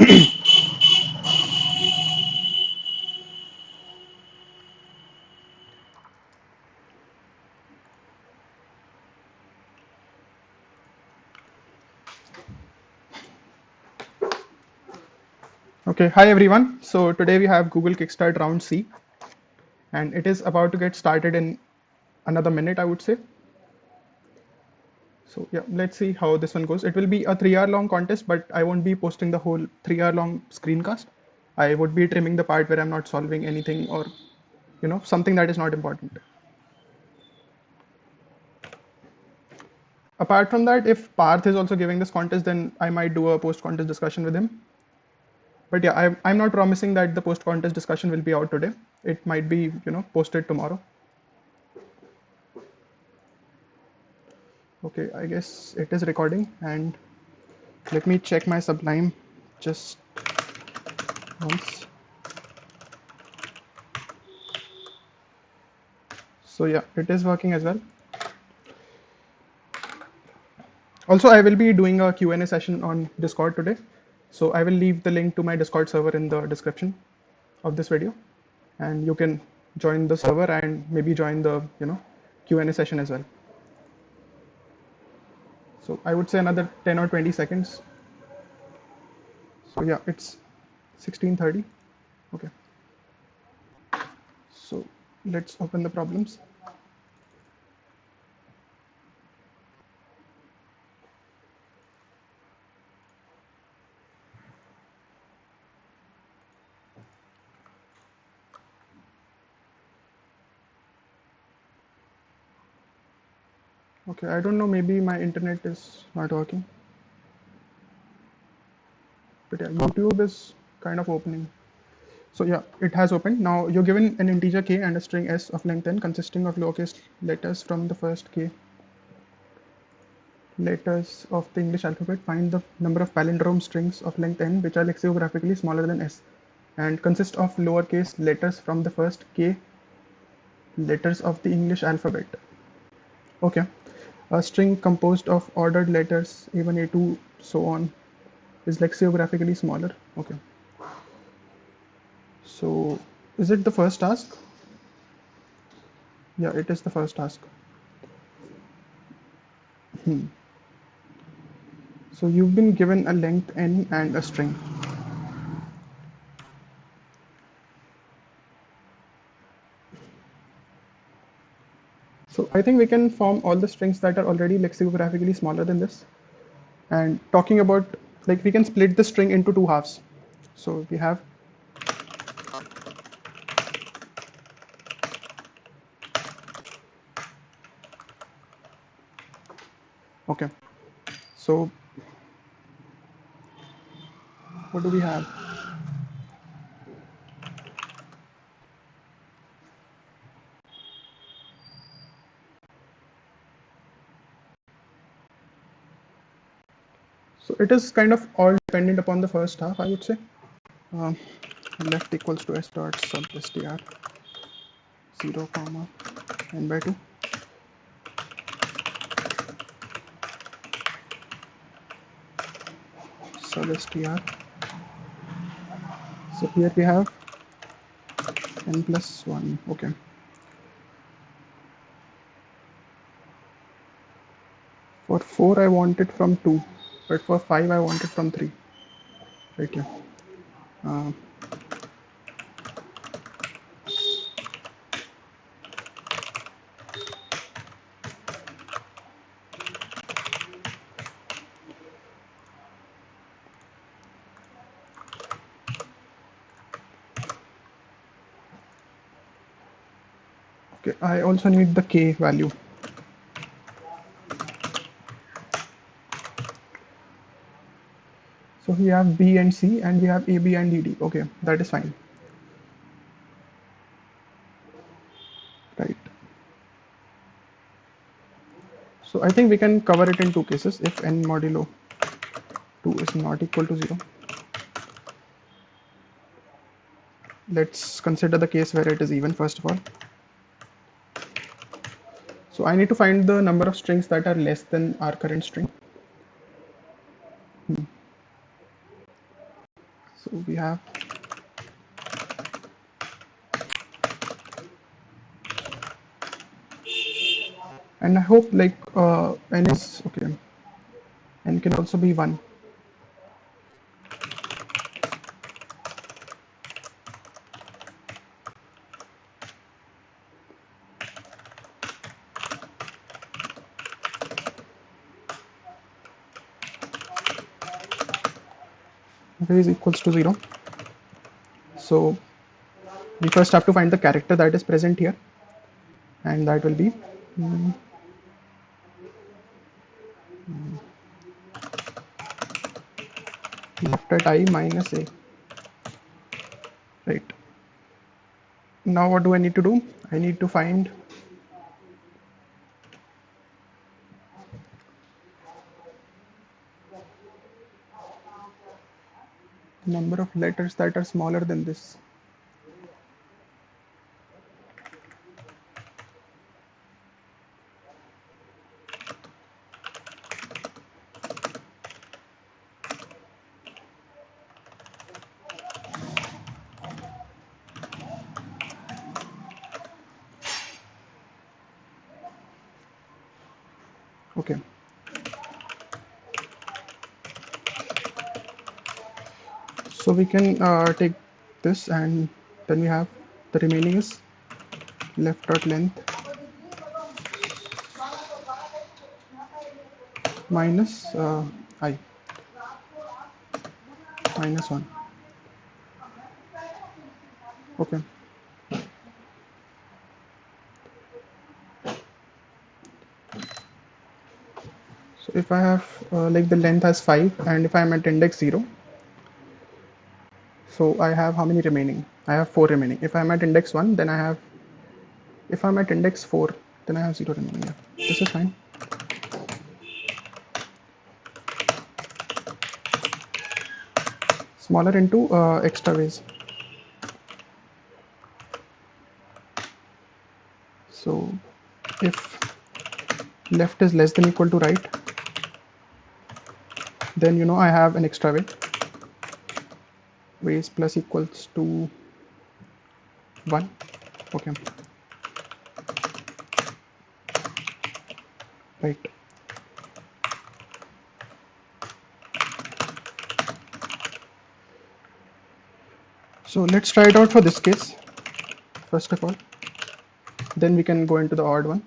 Okay, hi everyone. So today we have Google Kickstart round C, and it is about to get started in another minute, I would say. So yeah, let's see how this one goes. It will be a 3 hour long contest, but I won't be posting the whole 3 hour long screencast. I would be trimming the part where I'm not solving anything or something that is not important. Apart from that, if Parth is also giving this contest, then I might do a post contest discussion with him. But yeah, I'm not promising that the post contest discussion will be out today. It might be posted tomorrow. Okay, I guess it is recording, and let me check my Sublime just once. So yeah, it is working as well. Also, I will be doing a Q&A session on Discord today. So I will leave the link to my Discord server in the description of this video, and you can join the server and maybe join the Q&A session as well. So I would say another 10 or 20 seconds. So yeah, it's 16:30. Okay. So let's open the problems. Okay, I don't know, maybe my internet is not working. But yeah, YouTube is kind of opening. So yeah, it has opened. Now you're given an integer k and a string s of length n consisting of lowercase letters from the first k letters of the English alphabet. Find the number of palindrome strings of length n which are lexicographically smaller than s and consist of lowercase letters from the first k letters of the English alphabet. Okay. A string composed of ordered letters A1, A2, so on is lexicographically smaller. Okay. So is it the first task? Yeah, it is the first task. So you've been given a length n and a string. So I think we can form all the strings that are already lexicographically smaller than this. And talking about, like, we can split the string into two halves. So we have, okay. So what do we have? So it is kind of all dependent upon the first half, I would say. Um, left equals to s dot sub str 0 comma n by 2. Sub str. So here we have n plus 1. Okay. For 4 I want it from 2, but for 5 I want it from 3. Right here. Uh, okay, I also need the k value. So we have B and C and we have AB and ED. Okay, that is fine. Right. So I think we can cover it in two cases. If n modulo 2 is not equal to 0, let's consider the case where it is even first of all. So I need to find the number of strings that are less than our current string. So we have, and I hope like n is okay. N can also be 1. Array is equals to 0. So we first have to find the character that is present here, and that will be left at I minus a. Right. Now what do I need to do? I need to find the number of letters that are smaller than this. Okay. So we can take this, and then we have the remaining is left dot length minus I minus 1. Okay. So if I have like the length has 5, and if I am at index 0, so I have how many remaining? I have 4 remaining. If I am at index 1, then I have, if I'm at index 4, then I have 0 remaining. Yeah, this is fine. Smaller into extra ways. So if left is less than equal to right, then you know I have an extra way. Ways plus equals to 1. Okay. Right. So let's try it out for this case first of all. Then we can go into the odd one.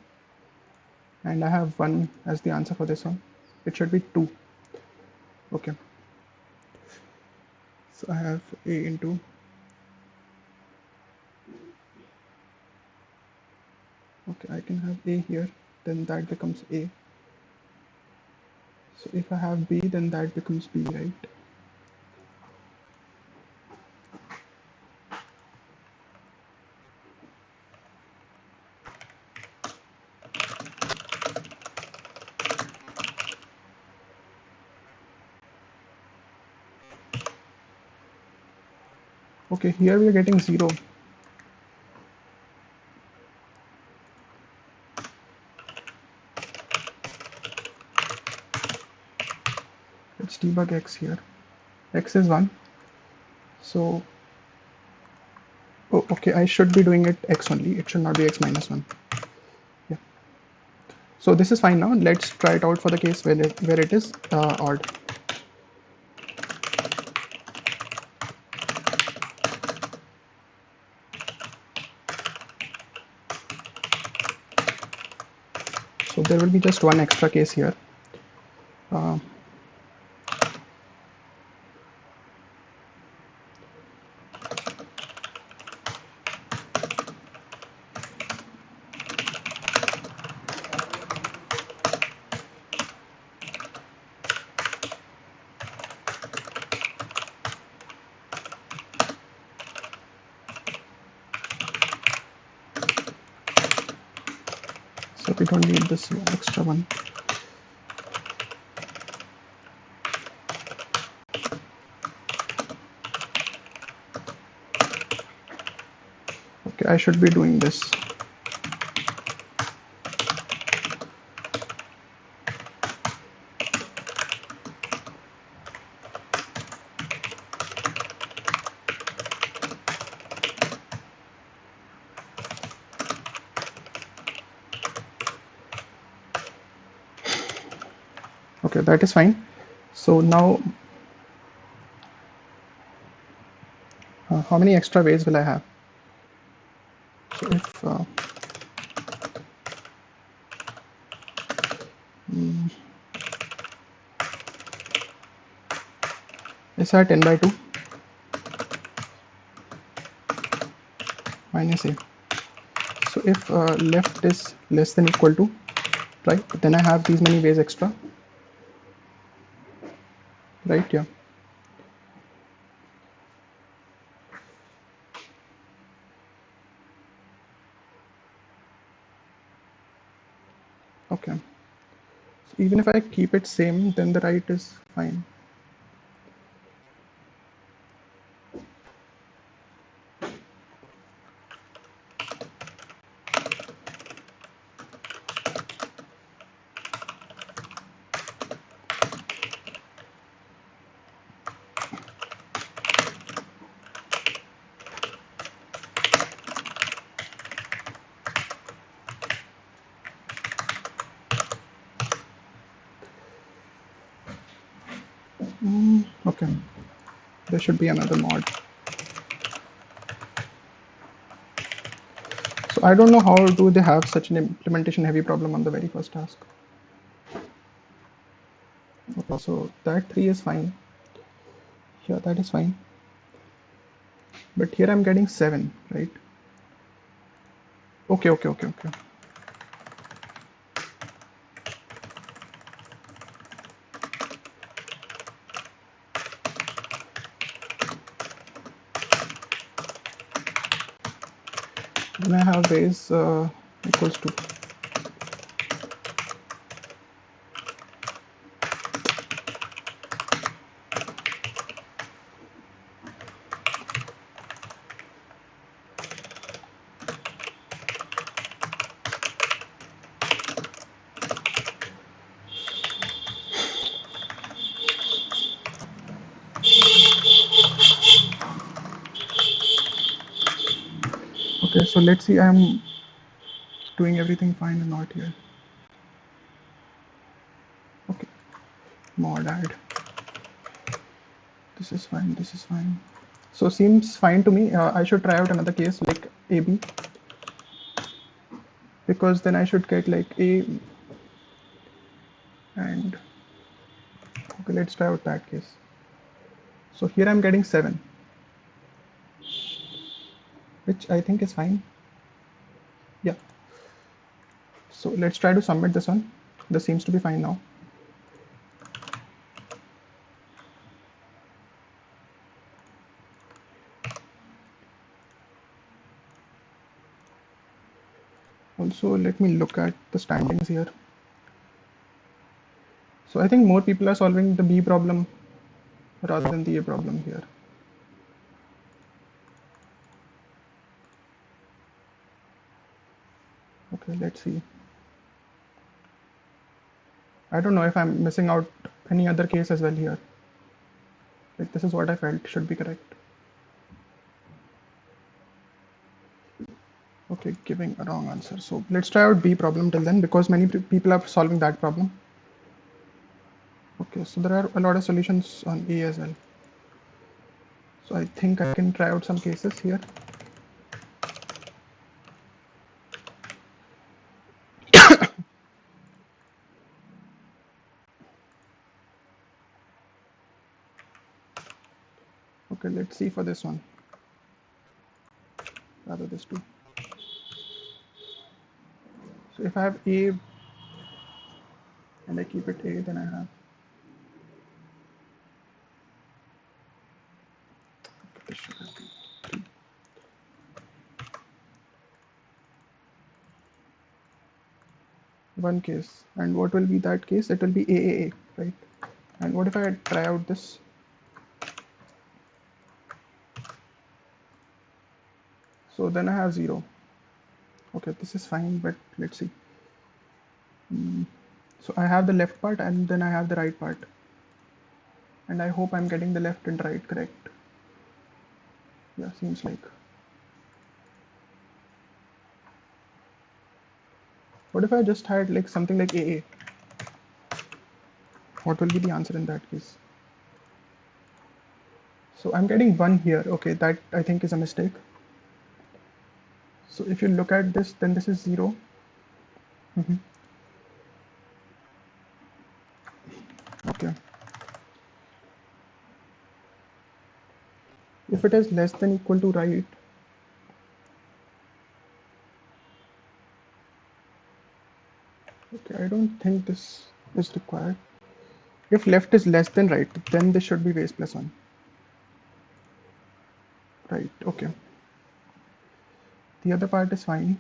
And I have 1 as the answer for this one. It should be 2. Okay. So I have a into, okay, I can have a here, then that becomes a. So if I have b, then that becomes b, right? Okay, here we are getting 0. Let's debug x here. X is 1. So, oh, okay, I should be doing it x only. It should not be x minus 1. Yeah. So this is fine now. Let's try it out for the case where it is odd. So there will be just one extra case here. So we don't need this extra one. Okay, I should be doing this. Okay, that is fine. So now, how many extra ways will I have? So if SR 10 by 2 minus A. So if left is less than equal to, right, then I have these many ways extra, right? Yeah. Okay. So even if I keep it same, then the right is fine. Okay. There should be another mod. So I don't know how do they have such an implementation heavy problem on the very first task. Okay, so that 3 is fine. Yeah, that is fine. But here I'm getting 7, right? Okay. Then I have ways equals to. Okay, so let's see, I'm doing everything fine or not here. Okay, mod add. This is fine, this is fine. So seems fine to me. I should try out another case like AB, because then I should get like A and okay, let's try out that case. So here I'm getting 7, which I think is fine. Yeah. So let's try to submit this one. This seems to be fine now. Also, let me look at the standings here. So I think more people are solving the B problem rather than the A problem here. Okay, let's see. I don't know if I'm missing out any other case as well here. Like this is what I felt should be correct. Okay, giving a wrong answer. So let's try out B problem till then because many people are solving that problem. Okay, so there are a lot of solutions on A as well. So I think I can try out some cases here. Okay, let's see for this one. Rather this two. So if I have A and I keep it A, then I have okay, this should have been 3. One case. And what will be that case? It will be AAA, right? And what if I try out this? So then I have 0. Okay, this is fine, but let's see. So I have the left part and then I have the right part. And I hope I'm getting the left and right correct. Yeah, seems like. What if I just had like something like AA? What will be the answer in that case? So I'm getting 1 here. Okay, that I think is a mistake. So if you look at this, then this is 0. Okay. If it is less than equal to right, okay, I don't think this is required. If left is less than right, then this should be base plus 1. Right, okay. The other part is fine.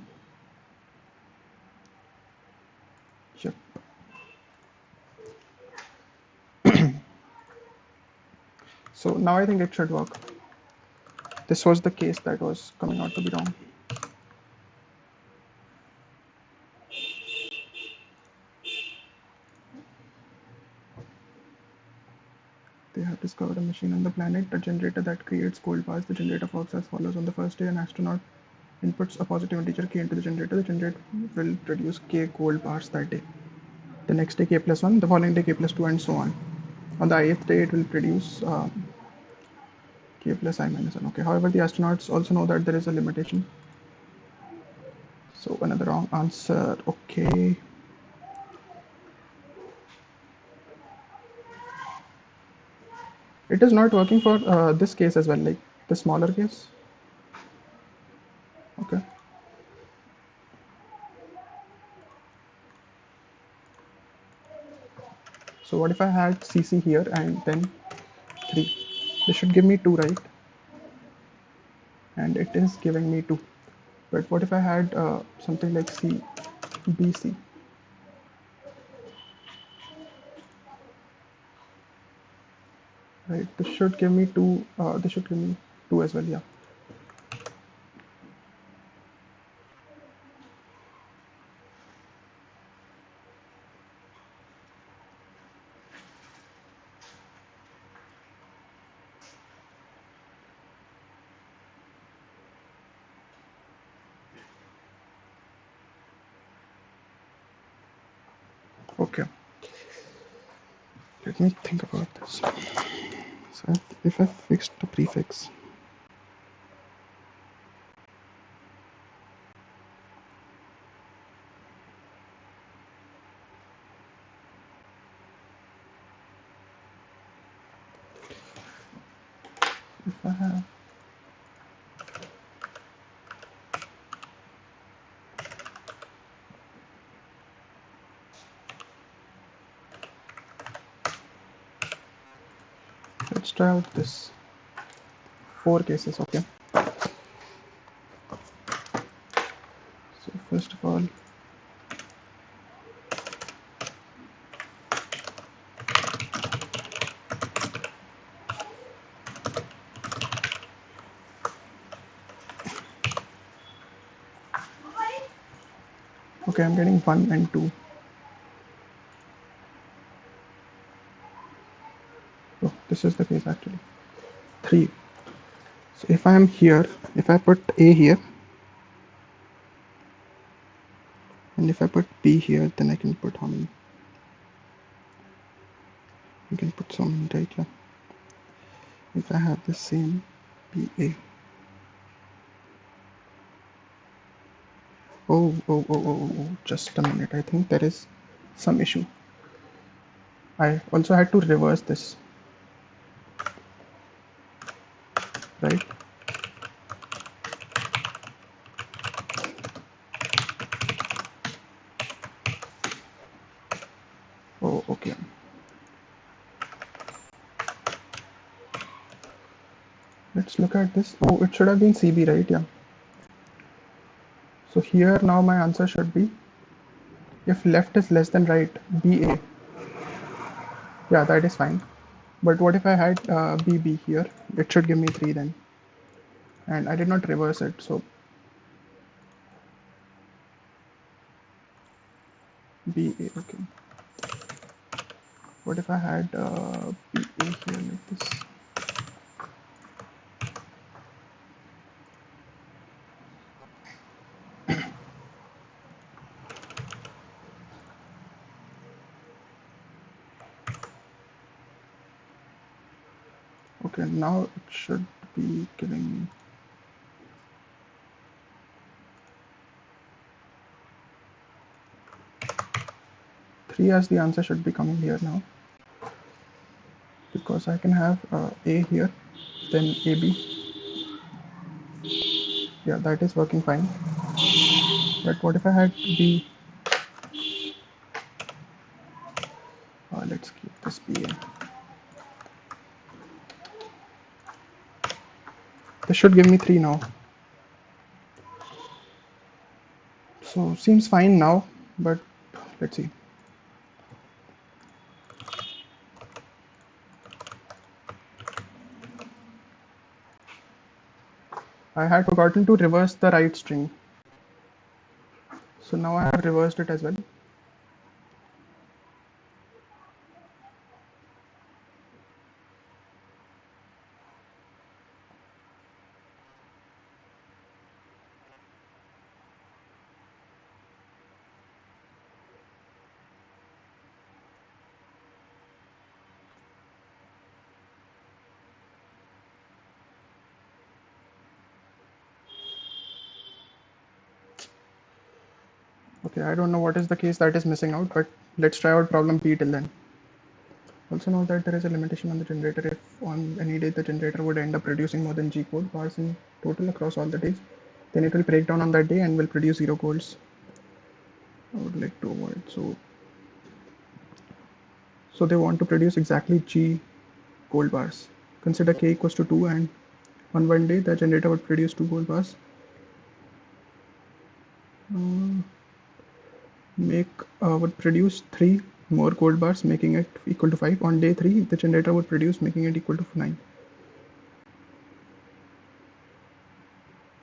Yep. So now I think it should work. This was the case that was coming out to be wrong. They have discovered a machine on the planet, a generator that creates cold bars. The generator works as follows. On the first day, an astronaut inputs a positive integer k into the generator. The generator will produce k cold bars that day. The next day, k plus 1. The following day, k plus 2, and so on. On the ith day, it will produce k plus I minus 1. Okay. However, the astronauts also know that there is a limitation. So another wrong answer. Okay. It is not working for this case as well, like the smaller case. Okay. So what if I had CC here and then 3? This should give me 2, right? And it is giving me 2. But what if I had something like C, BC? Right, this should give me 2, this should give me 2 as well, yeah. Okay, let me think about this. So if I fixed the prefix, if I have let's try out this 4 cases. Okay, so first of all, okay, I'm getting 1 and 2. Oh, this is the case actually. 3. So if I am here, if I put A here, and if I put B here, then I can put how many? I can put so many, right? Yeah. If I have the same BA. Oh, just a minute. I think there is some issue. I also had to reverse this, right? Oh, okay. Let's look at this. Oh, it should have been CB, right? Yeah. So here now my answer should be, if left is less than right, BA. Yeah, that is fine. But what if I had BB here? It should give me 3 then. And I did not reverse it, so BA, okay. What if I had BA here like this? Okay, now it should be giving me. Three as the answer should be coming here now, because I can have A here, then AB. Yeah, that is working fine. But what if I had B? Let's keep this BA. This should give me 3 now. So seems fine now, but let's see. I had forgotten to reverse the right string. So now I have reversed it as well. Okay, I don't know what is the case that is missing out, but let's try out problem B till then. Also note that there is a limitation on the generator. If on any day the generator would end up producing more than G code bars in total across all the days, then it will break down on that day and will produce 0 codes. I would like to avoid. So they want to produce exactly G gold bars. Consider K equals to 2, and on one day the generator would produce 2 gold bars. Would produce 3 more gold bars, making it equal to 5. On day 3 the generator would produce, making it equal to 9.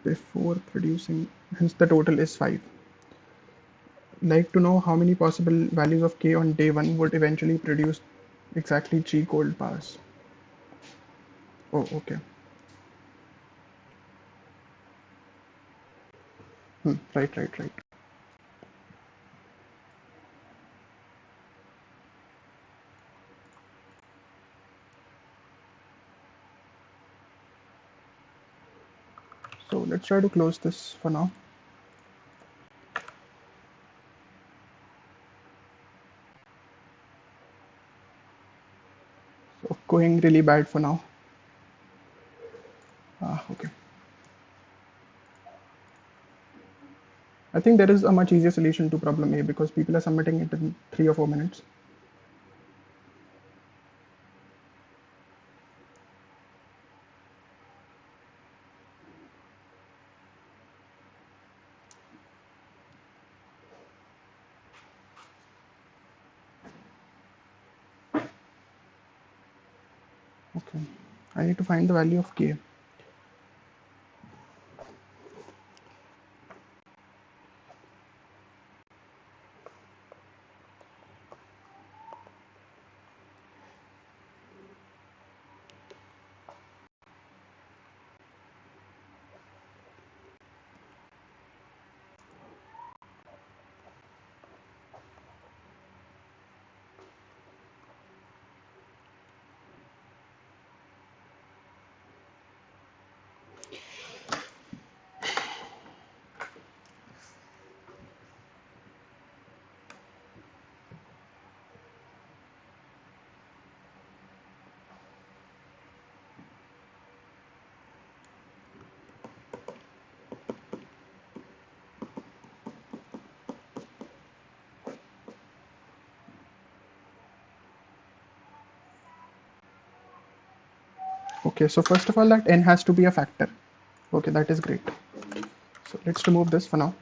Before producing, hence the total is 5. Like to know how many possible values of K on day 1 would eventually produce exactly G gold bars. Oh, okay. Right. So let's try to close this for now. So going really bad for now. Okay. I think there is a much easier solution to problem A because people are submitting it in 3 or 4 minutes. Okay. I need to find the value of K. Okay, so first of all, that n has to be a factor. Okay, that is great. So let's remove this for now.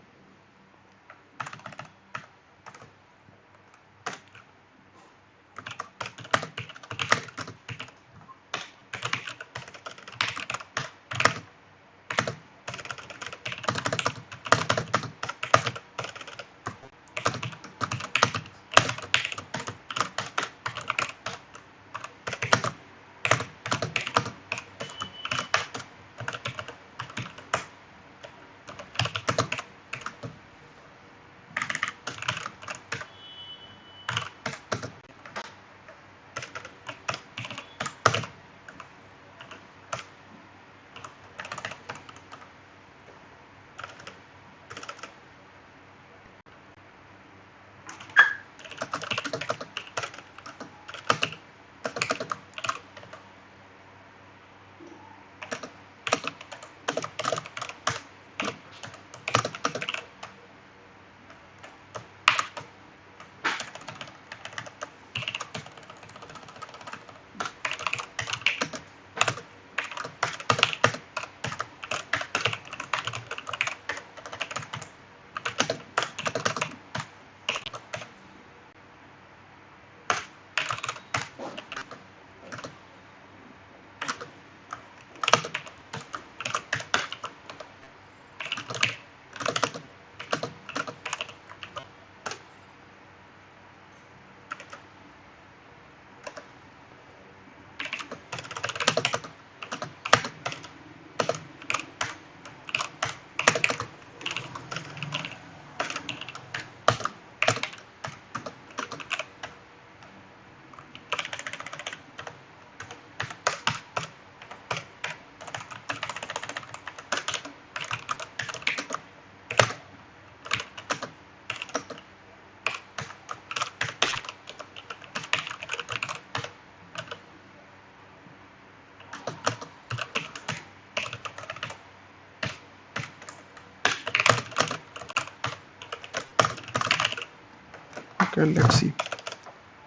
Okay, let's see.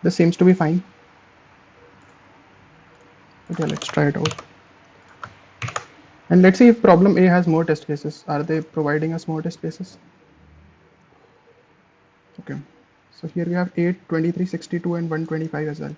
This seems to be fine. Okay, let's try it out. And let's see if problem A has more test cases. Are they providing us more test cases? Okay. So here we have 8, 23, 62 and 125 as well.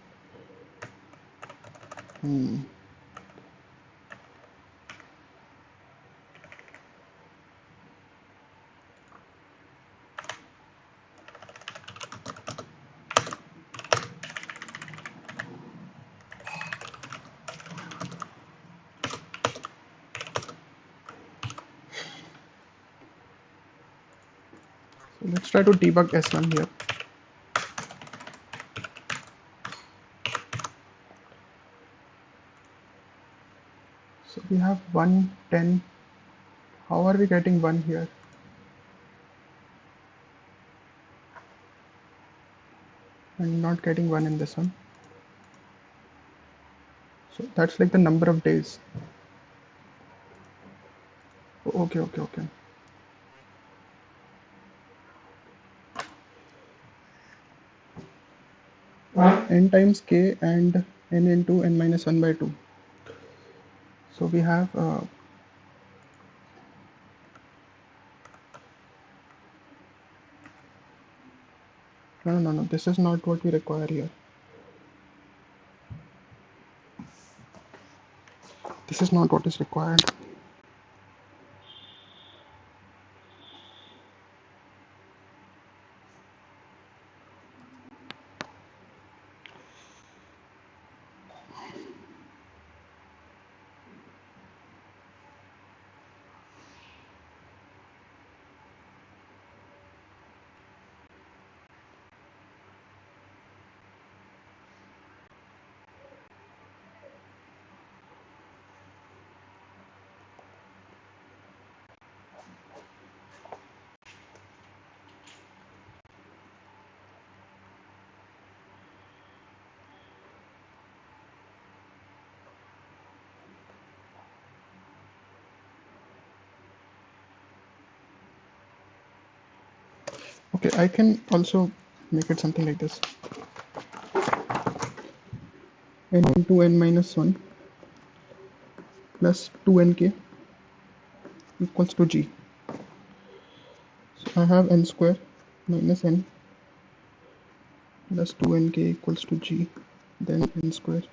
So let's try to debug S1 here. So we have 1, 10. How are we getting 1 here? And not getting 1 in this one. So that's like the number of days. Okay, okay, okay. N times k and n into n minus 1 by 2. So we have no, this is not what we require here. This is not what is required. Okay, I can also make it something like this. N into n minus 1 plus 2nk equals to g. So I have n square minus n plus 2nk equals to g, then n square.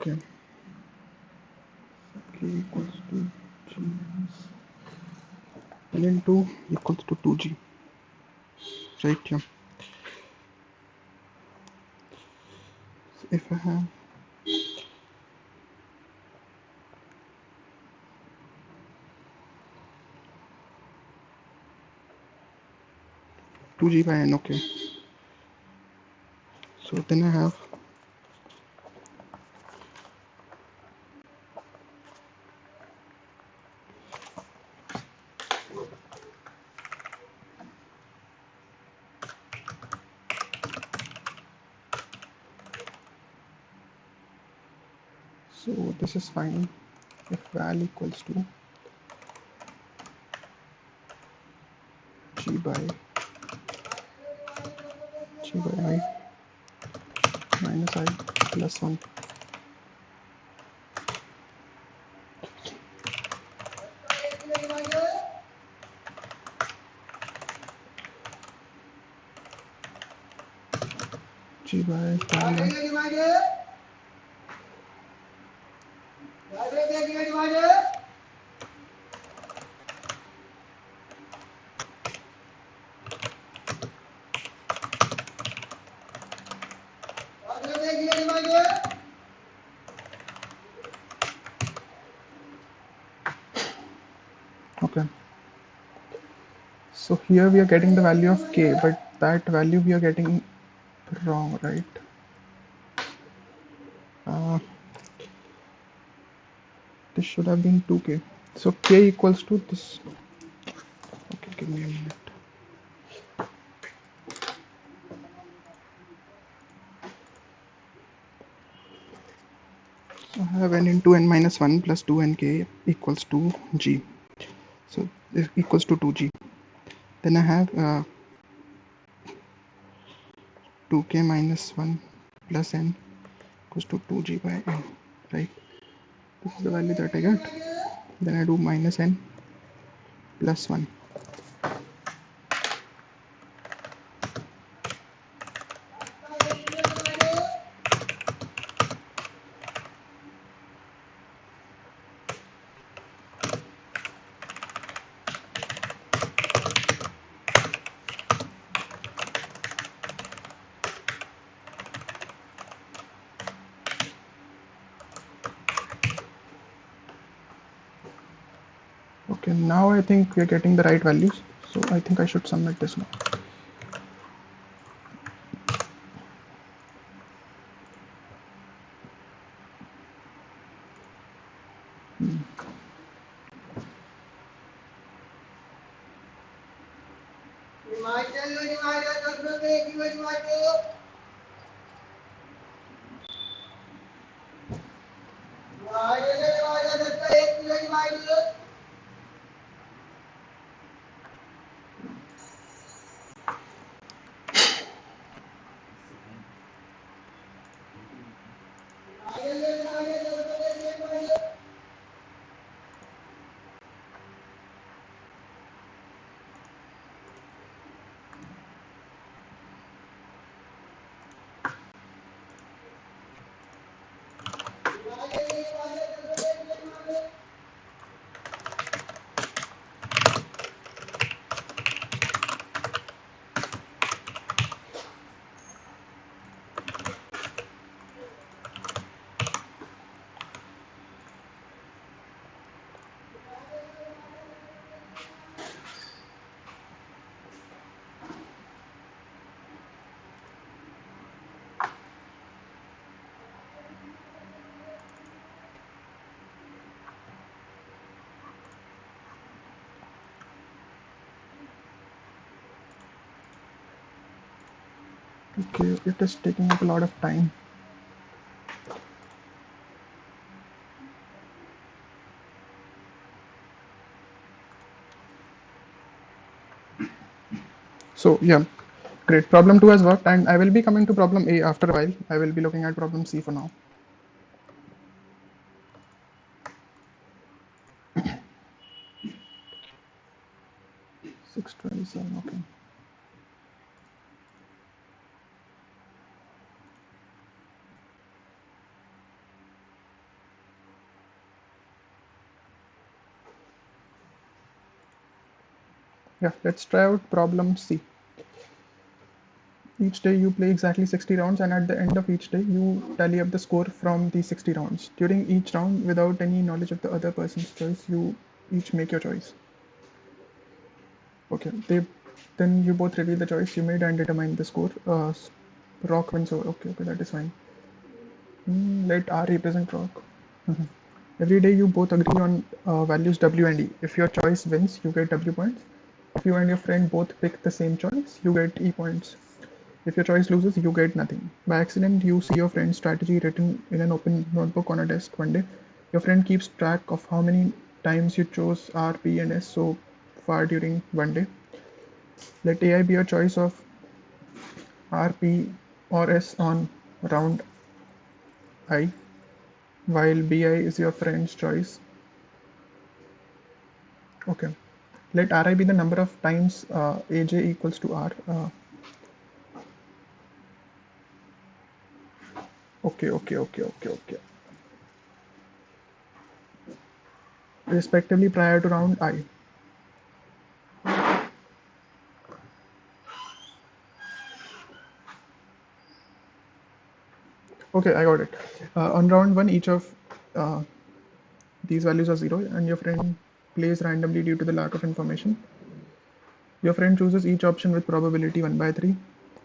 Okay. K equals to g n into equals to 2g. Right here. So if I have 2g by n, okay. So then I have so this is fine if val equals to g by I minus I plus 1. G by val Okay, so here we are getting the value of k, but that value we are getting wrong, right? Uh, this should have been 2k. So k equals to this. Okay, give me a minute. So I have n into n minus 1 plus 2nk equals to g. So this equals to 2g. Then I have 2k minus 1 plus n equals to 2g by n, right? This is the value that I get. Then I do minus n plus 1. Okay, now I think we're getting the right values. So I think I should submit this now. Okay, it is taking up a lot of time. So yeah, great. Problem 2 has worked, and I will be coming to problem A after a while. I will be looking at problem C for now. 627, okay. Yeah, let's try out problem C. Each day you play exactly 60 rounds, and at the end of each day you tally up the score from the 60 rounds. During each round, without any knowledge of the other person's choice, you each make your choice. Okay, then you both reveal the choice you made and determine the score. Rock wins over. Okay, that is fine. Let R represent rock. Every day you both agree on values W and E. If your choice wins, you get W points. If you and your friend both pick the same choice, you get E points. If your choice loses, you get nothing. By accident, you see your friend's strategy written in an open notebook on a desk one day. Your friend keeps track of how many times you chose R, P, and S so far during one day. Let AI be your choice of R, P, or S on round I, while BI is your friend's choice. Okay. Let Ri be the number of times Aj equals to R. Okay. Respectively prior to round I. Okay, I got it. On round 1, each of uh, these values are 0, and your friend plays randomly due to the lack of information. Your friend chooses each option with probability 1 by 3.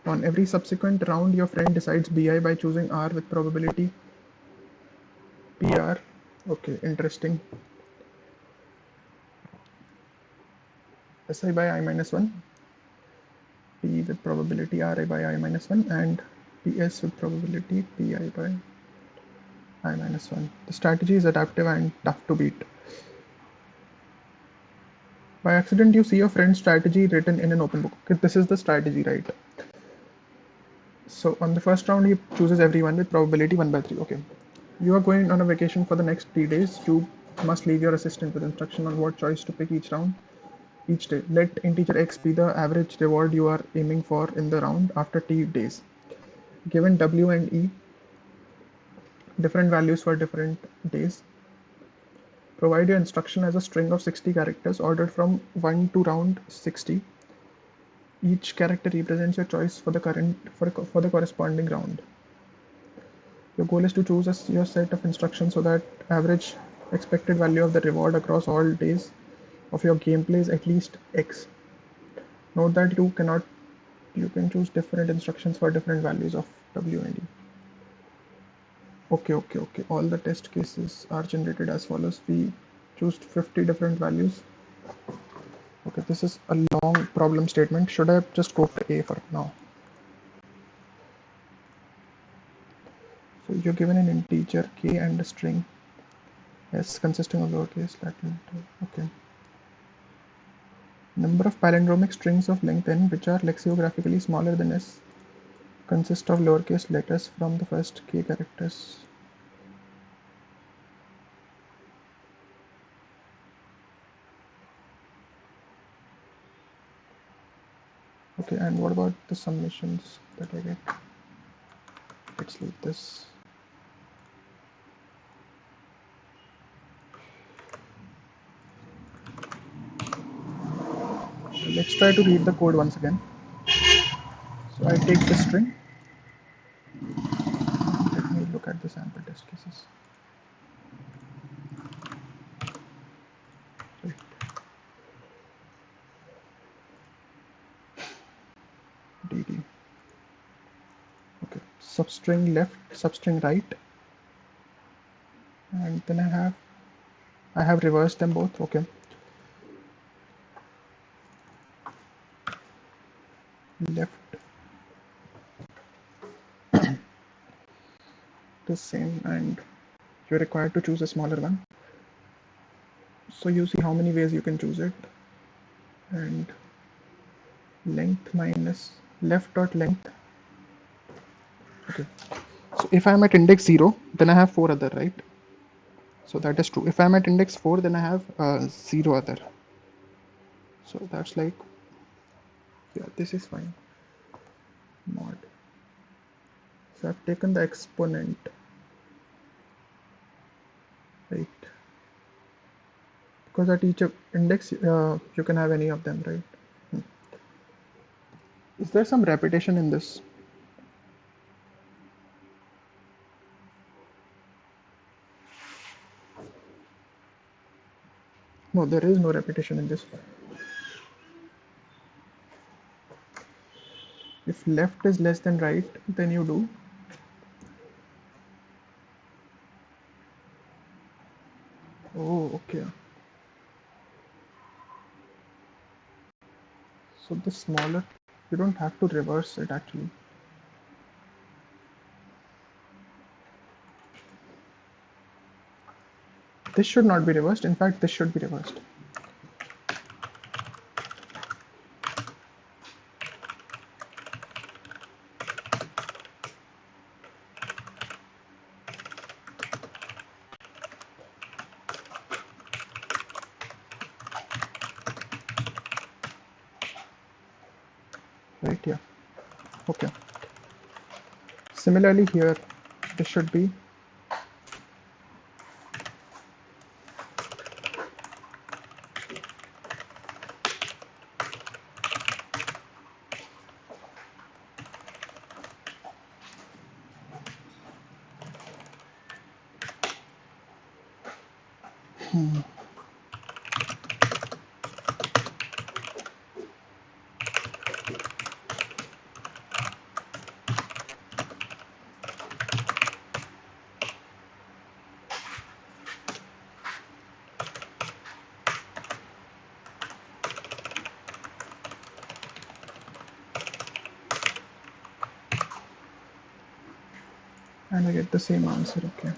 On every subsequent round, your friend decides BI by choosing R with probability PR. Okay, interesting. SI by I minus 1, P with probability RI by I minus 1, and PS with probability PI by I minus 1. The strategy is adaptive and tough to beat. By accident, you see your friend's strategy written in an open book. Okay, this is the strategy, right? So on the first round, he chooses everyone with probability 1 by 3. Okay. You are going on a vacation for the next 3 days. You must leave your assistant with instruction on what choice to pick each round, each day. Let integer x be the average reward you are aiming for in the round after t days. Given w and e, different values for different days. Provide your instruction as a string of 60 characters ordered from 1 to round 60. Each character represents your choice for the corresponding round. Your goal is to choose your set of instructions so that average expected value of the reward across all days of your gameplay is at least x. Note that you can choose different instructions for different values of w and e. Okay. All the test cases are generated as follows. We choose 50 different values. Okay, this is a long problem statement. Should I just go for A for now? So you're given an integer k and a string s consisting of lowercase Latin. Okay. Number of palindromic strings of length n which are lexicographically smaller than s consist of lowercase letters from the first k characters. Okay, and what about the summations that I get? Let's leave this. Let's try to read the code once again. So I take the string. Let me look at the sample test cases. Right. DD. Okay. Substring left, substring right, and then I have reversed them both. Okay. Left the same, and you're required to choose a smaller one. So you see how many ways you can choose it, and length minus left dot length. Okay. So if I'm at index 0, then I have 4 other, right? So that is true. If I'm at index 4, then I have 0 other. So that's like, yeah, this is fine. Mod. So I've taken the exponent, right? Because at each index, you can have any of them, right? Is there some repetition in this? No, there is no repetition in this. If left is less than right, then you do. Oh, okay. So the smaller, you don't have to reverse it actually. This should not be reversed. In fact, this should be reversed. Right here. Okay. Similarly here, this should be and I get the same answer. Okay,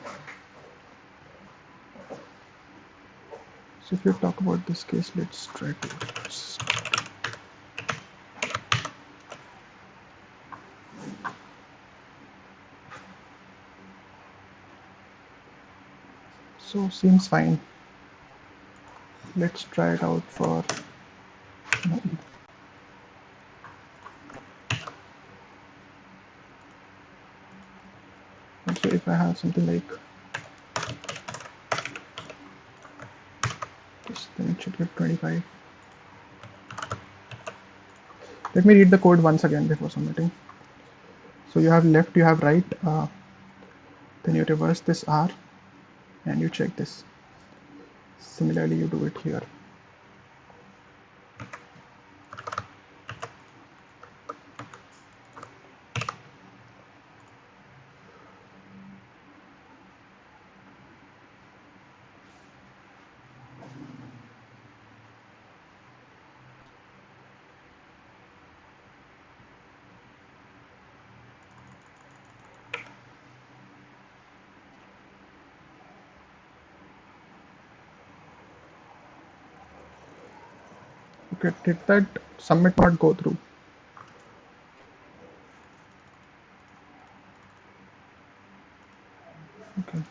so if you talk about this case, let's try to so seems fine. Let's try it out for so if I have something like this, then it should give 25. Let me read the code once again before submitting. So you have left, you have right, then you reverse this R and you check this. Similarly, you do it here. Okay, did that submit not go through? Okay.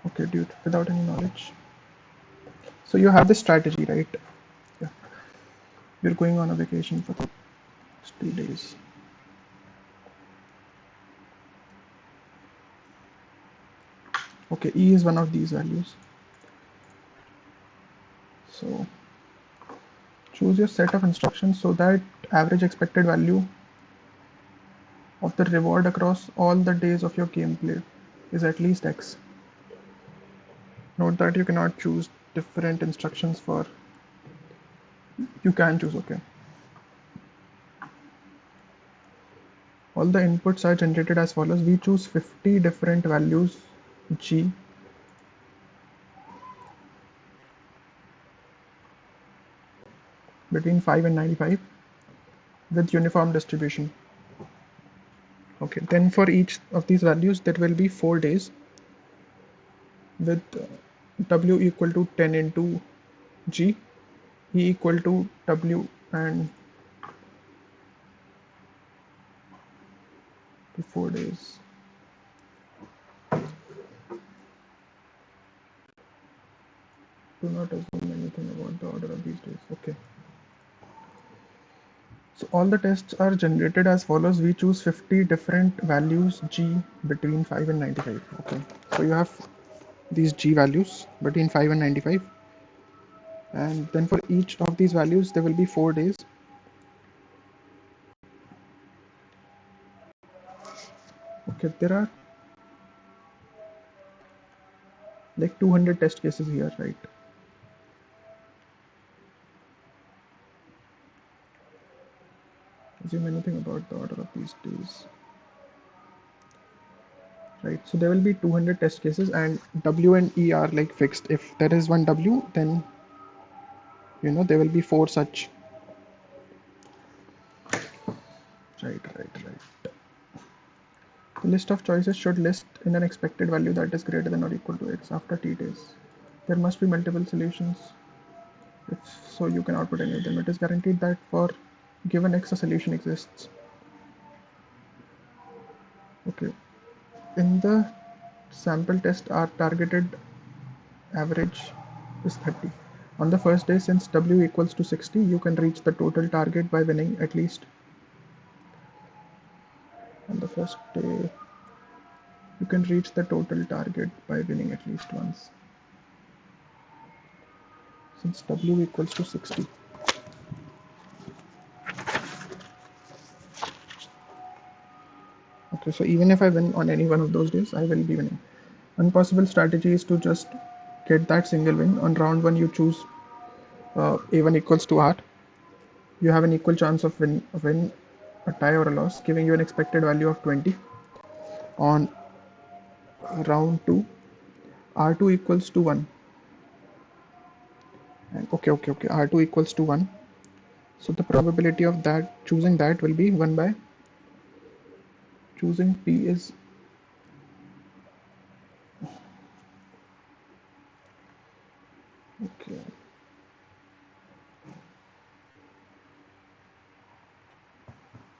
Okay, dude, without any knowledge. So you have this strategy, right? Yeah. You're going on a vacation for the next 2 days. Okay, E is one of these values. So choose your set of instructions so that average expected value of the reward across all the days of your gameplay is at least X. Note that you cannot choose different instructions for, you can choose, okay. All the inputs are generated as follows. We choose 50 different values G between 5 and 95 with uniform distribution. Okay, then for each of these values there will be 4 days with W equal to 10 into G, E equal to W and 4 days. Do not assume anything about the order of these days. Okay. So all the tests are generated as follows. We choose 50 different values G between 5 and 95. Okay. So you have these G values between 5 and 95. And then for each of these values, there will be 4 days. Okay. There are like 200 test cases here, right? Assume anything about the order of these days. Right, so there will be 200 test cases and W and E are like fixed. If there is one W, then there will be 4 such. Right. The list of choices should list in an expected value that is greater than or equal to X after T days. There must be multiple solutions, so you can output any of them. It is guaranteed that for given X a solution exists. Okay, in the sample test our targeted average is 30. On the first day, since W equals to 60, you can reach the total target by winning at least. On the first day, you can reach the total target by winning at least once. Since W equals to 60. Okay, so even if I win on any one of those days, I will be winning. One possible strategy is to just get that single win. On round one, you choose A1 equals to R. You have an equal chance of win, a tie or a loss, giving you an expected value of 20. On round two, R2 equals to 1. And okay, R2 equals to 1. So the probability of that choosing that will be 1 by choosing P is okay.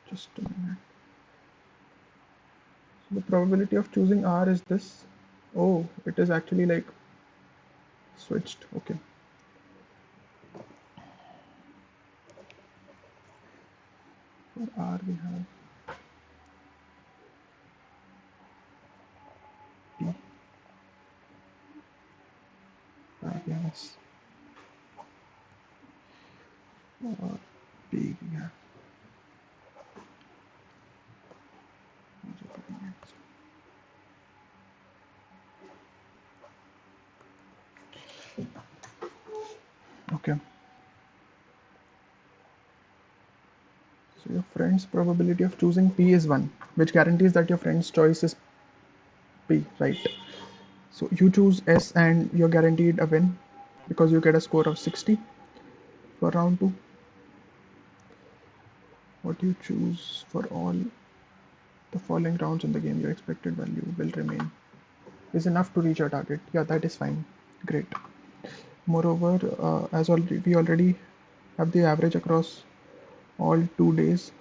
Just a minute. So the probability of choosing R is this. Oh, it is actually like switched. Okay. For R we have P. R we have S. For P we have okay. So your friend's probability of choosing P is 1, which guarantees that your friend's choice is P, right? So you choose S and you're guaranteed a win because you get a score of 60 for round 2. What you choose for all the following rounds in the game, your expected value will remain is enough to reach your target. Yeah, that is fine. Great. Moreover, as we already have the average across all 2 days.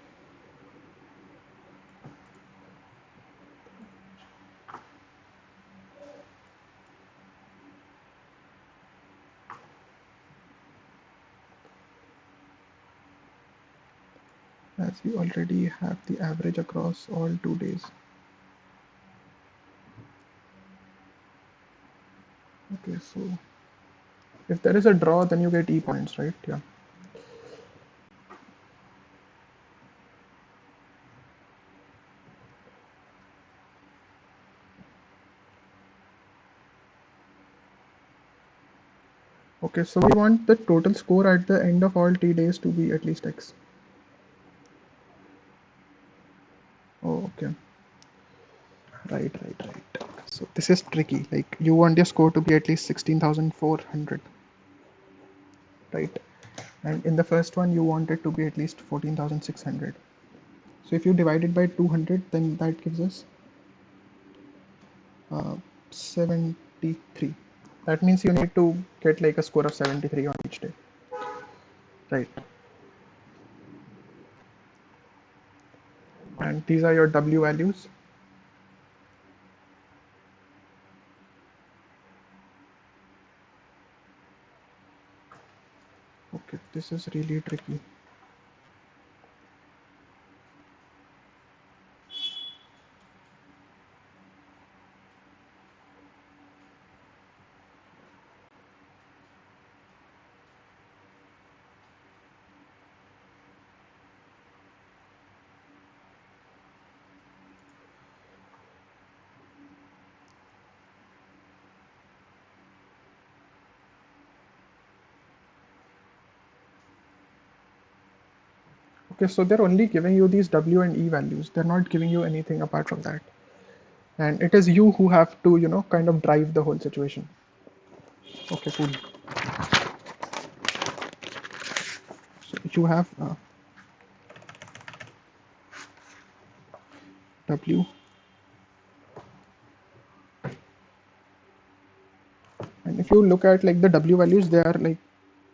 As we already have the average across all 2 days. Okay, so if there is a draw, then you get E points, right? Yeah. Okay, so we want the total score at the end of all t days to be at least X. Oh, okay. Right. So this is tricky. Like you want your score to be at least 16,400, right? And in the first one, you want it to be at least 14,600. So if you divide it by 200, then that gives us 73. That means you need to get like a score of 73 on each day, right? And these are your W values. Okay, this is really tricky. Okay, so they're only giving you these W and E values. They're not giving you anything apart from that. And it is you who have to, kind of drive the whole situation. Okay, cool. So you have W, and if you look at like the W values, they are like,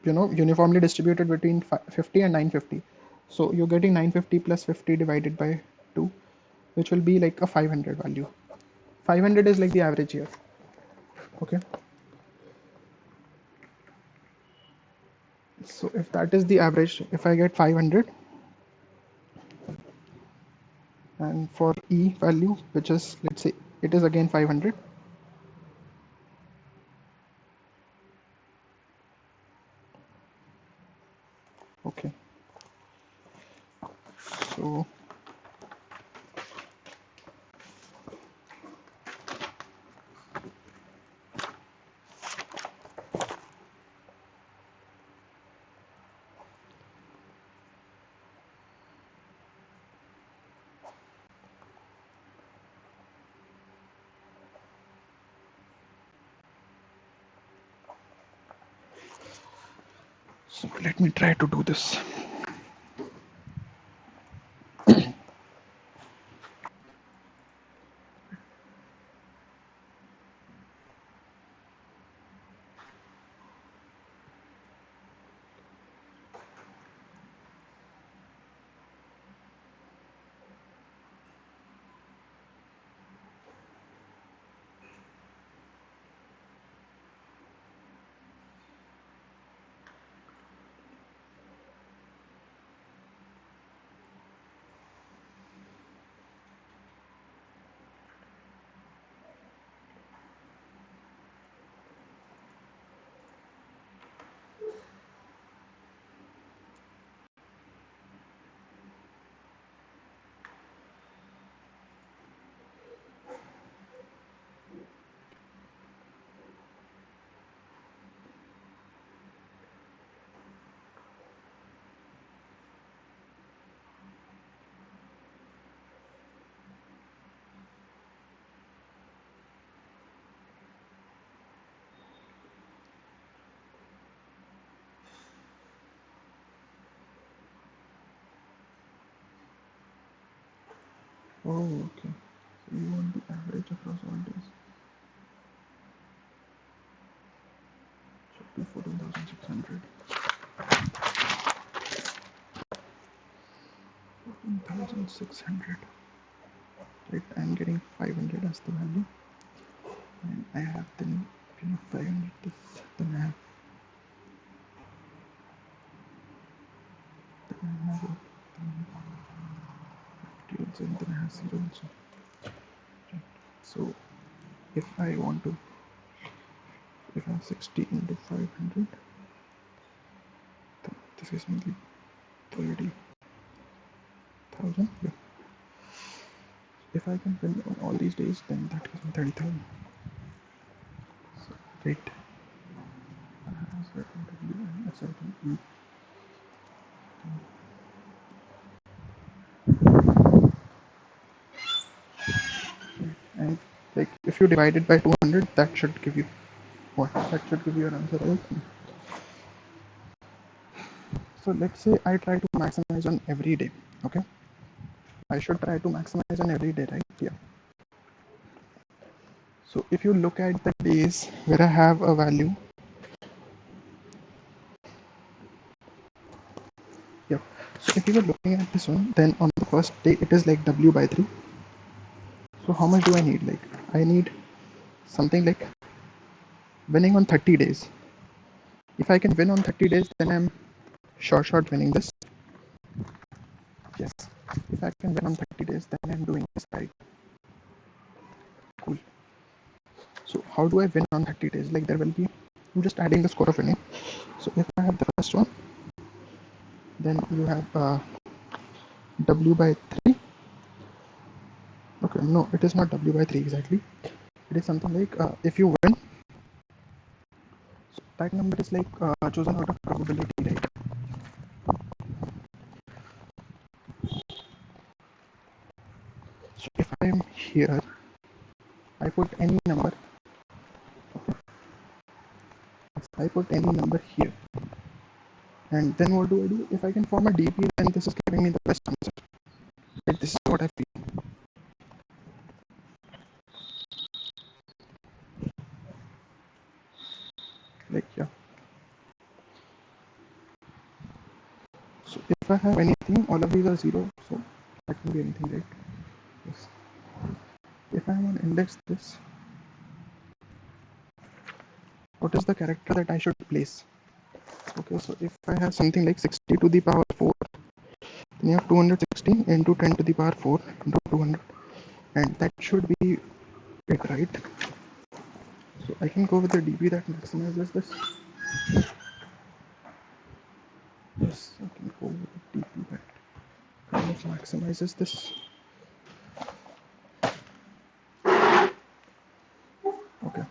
uniformly distributed between 50 and 950. So you're getting 950 plus 50 divided by 2, which will be like a 500 value. 500 is like the average here. Okay. So if that is the average, if I get 500, and for E value, which is, let's say, it is again 500. Okay. So So let me try to do this. Oh, okay. So you want the average across all days. Should be 14,600. 14,600. Right, I'm getting 500 as the value. And I have then, 500 this, then I have, also, and then I have 0 also. Right. So if I want to, if I have 60 into 500, then this is maybe 30,000. Yeah. If I can win on all these days, then that gives me 30,000. So, wait. A certain W and a certain E. And like if you divide it by 200, that should give you what? That should give you an answer, right? So let's say I try to maximize on every day. Okay. I should try to maximize on every day, right? Yeah. So if you look at the days where I have a value, yeah. So if you were looking at this one, then on the first day it is like W by 3. So how much do I need? Like I need something like winning on 30 days. If I can win on 30 days, then I'm short winning this. Yes. If I can win on 30 days, then I'm doing this right. Cool. So how do I win on 30 days? Like there will be, I'm just adding the score of winning. So if I have the first one, then you have W by 3. Okay, no, it is not W by 3 exactly. It is something like if you win, so that number is like chosen out of probability, right? So if I am here, I put any number. Okay. If I put any number here, and then what do I do? If I can form a DP, then this is giving me the best answer. Like this is what I feel. Like yeah. So if I have anything, all of these are 0, so that can be anything, right? Yes. If I want to index this, what is the character that I should place? Okay, so if I have something like 60 to the power 4, then you have 216 into 10 to the power 4 into 200, and that should be it, right? So I can go with the DB that maximizes this. Yes, I can go with the DB that kind of maximizes this. Okay.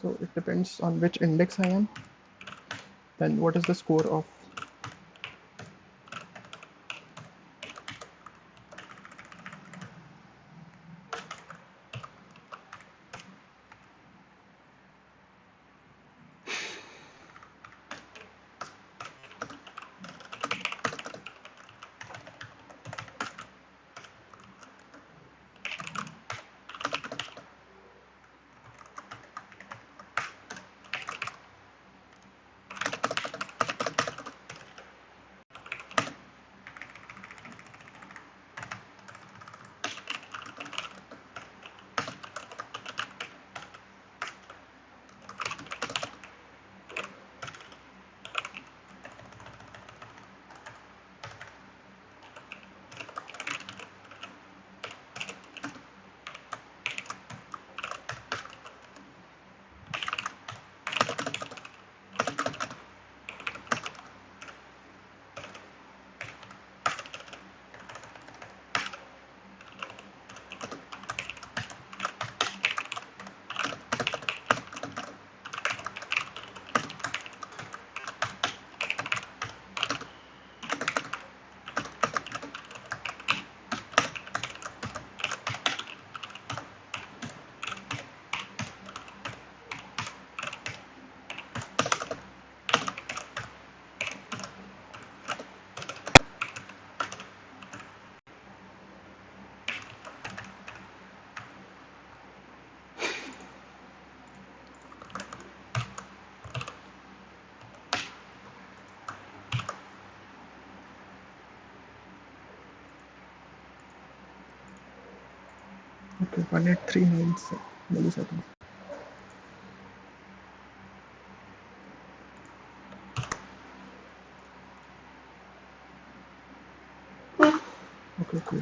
So it depends on which index I am, then what is the score of. Okay, 1839 milliseconds. Okay, cool.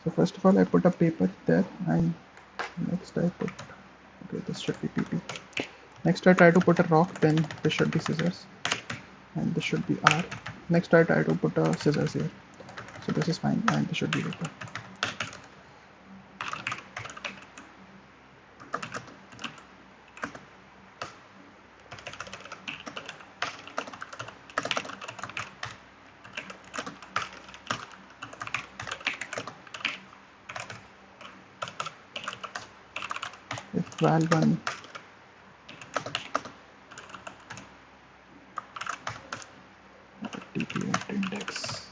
So first of all, I put a paper there, and next I put, okay, this should be PP. Next I try to put a rock, then this should be scissors, and this should be R. Next I try to put a scissors here. So this is fine, and this should be paper. If val1 tp index.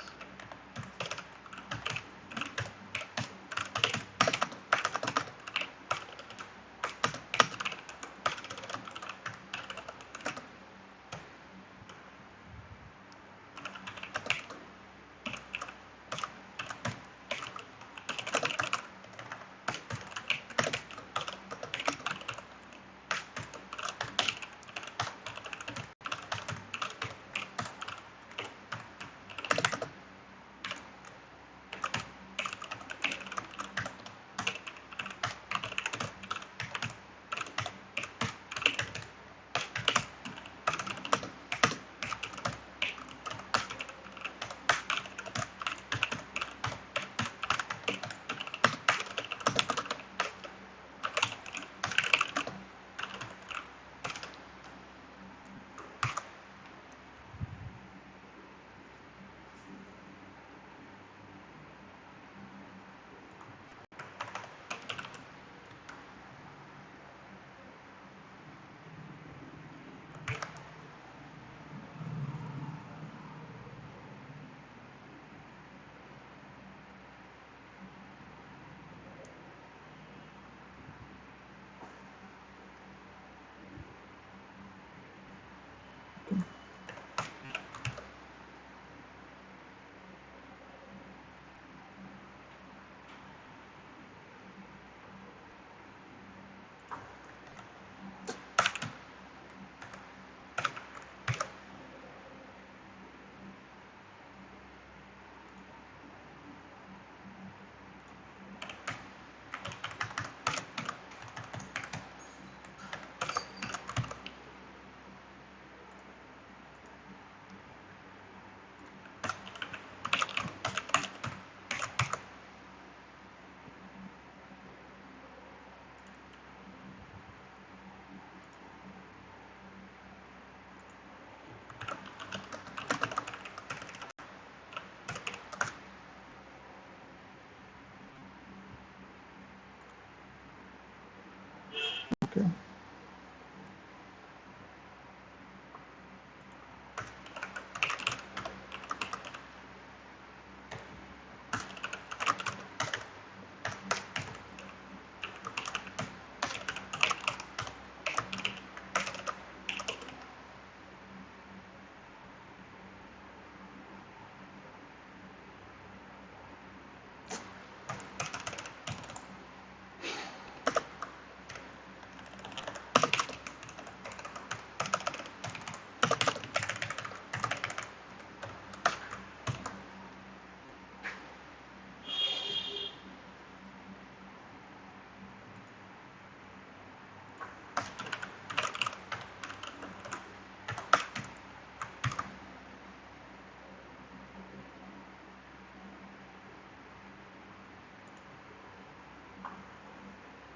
Okay.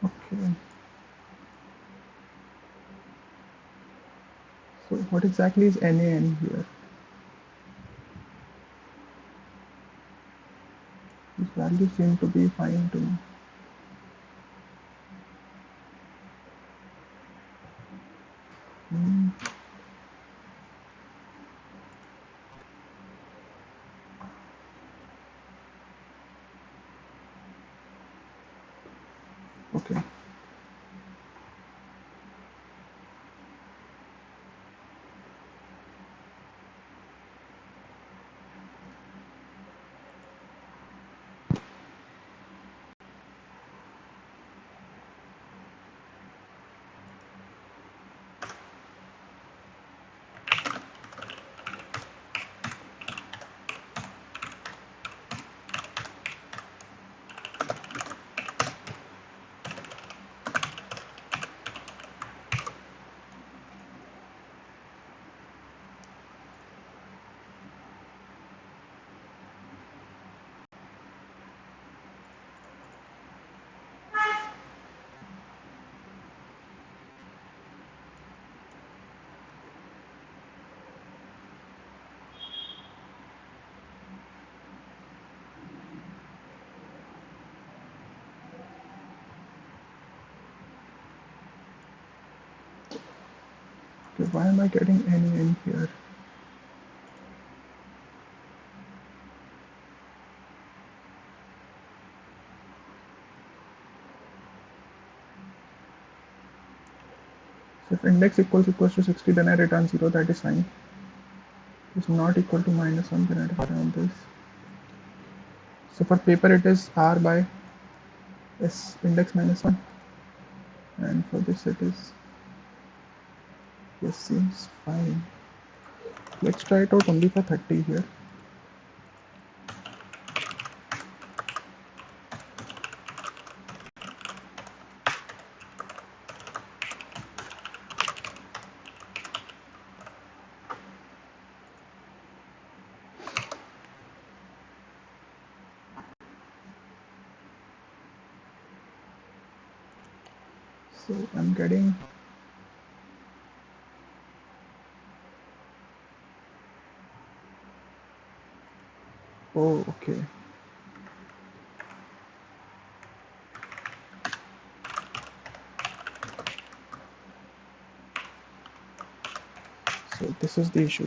Okay. So what exactly is NaN here? These values seem to be fine to me. Hmm. Okay. Okay, why am I getting any in here? So if index equals to 60, then I return 0, that is fine. If it's not equal to -1, then I return this. So for paper it is r by s index -1, and for this it is, this seems fine. Let's try it out only for 30 here. So I'm getting, oh, okay. So this is the issue.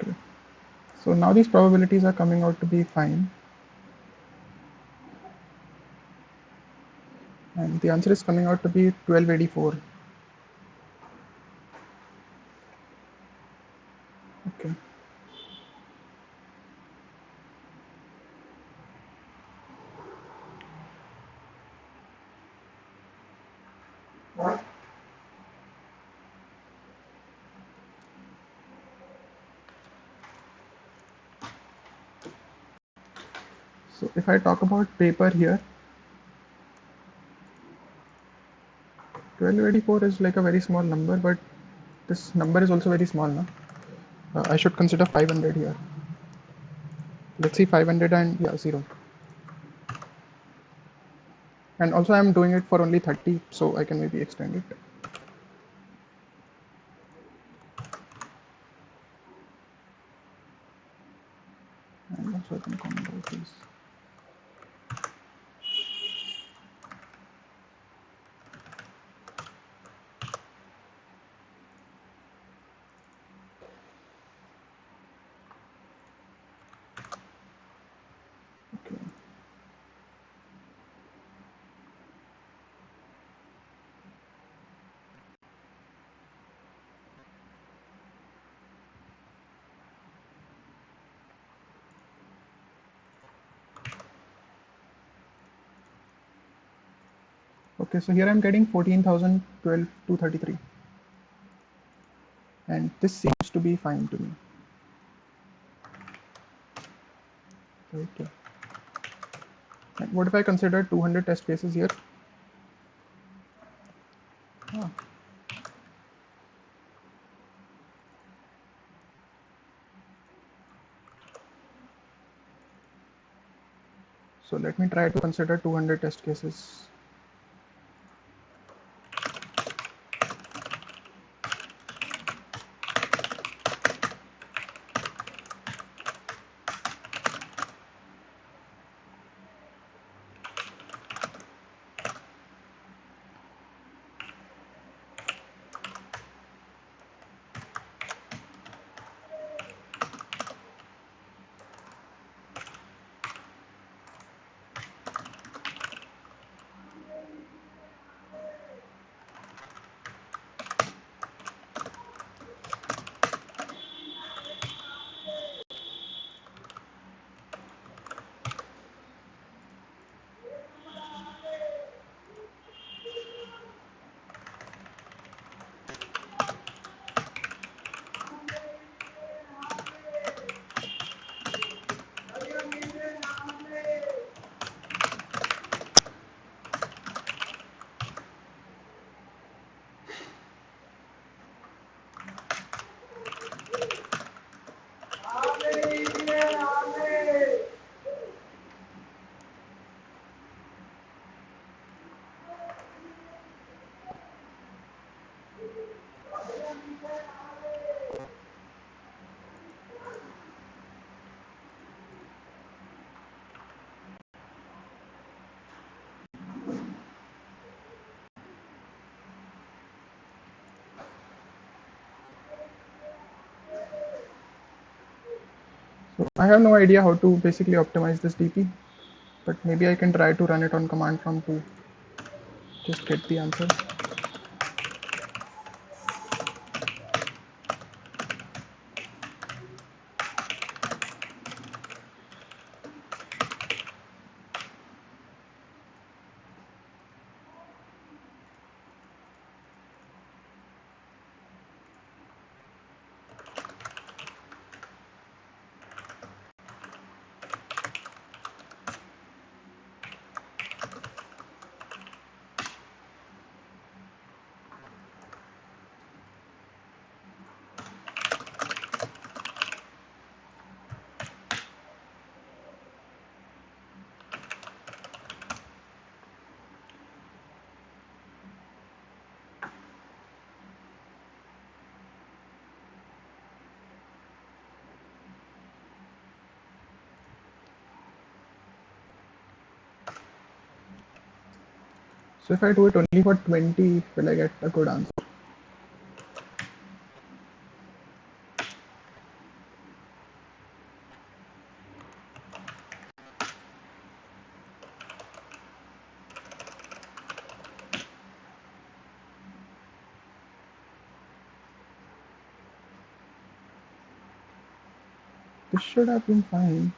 Okay. So now these probabilities are coming out to be fine. And the answer is coming out to be 1284. Okay. So if I talk about paper here, 1284 is like a very small number, but this number is also very small now. I should consider 500 here. Let's see 500 and yeah, 0. And also I'm doing it for only 30, so I can maybe extend it. And also I can comment out these. Okay. Okay, so here I'm getting 14,012 to 33. And this seems to be fine to me. Right. And what if I consider 200 test cases here? Ah. So let me try to consider 200 test cases. So I have no idea how to basically optimize this DP, but maybe I can try to run it on command prompt to just get the answer. So if I do it only for 20, will I get a good answer? This should have been fine.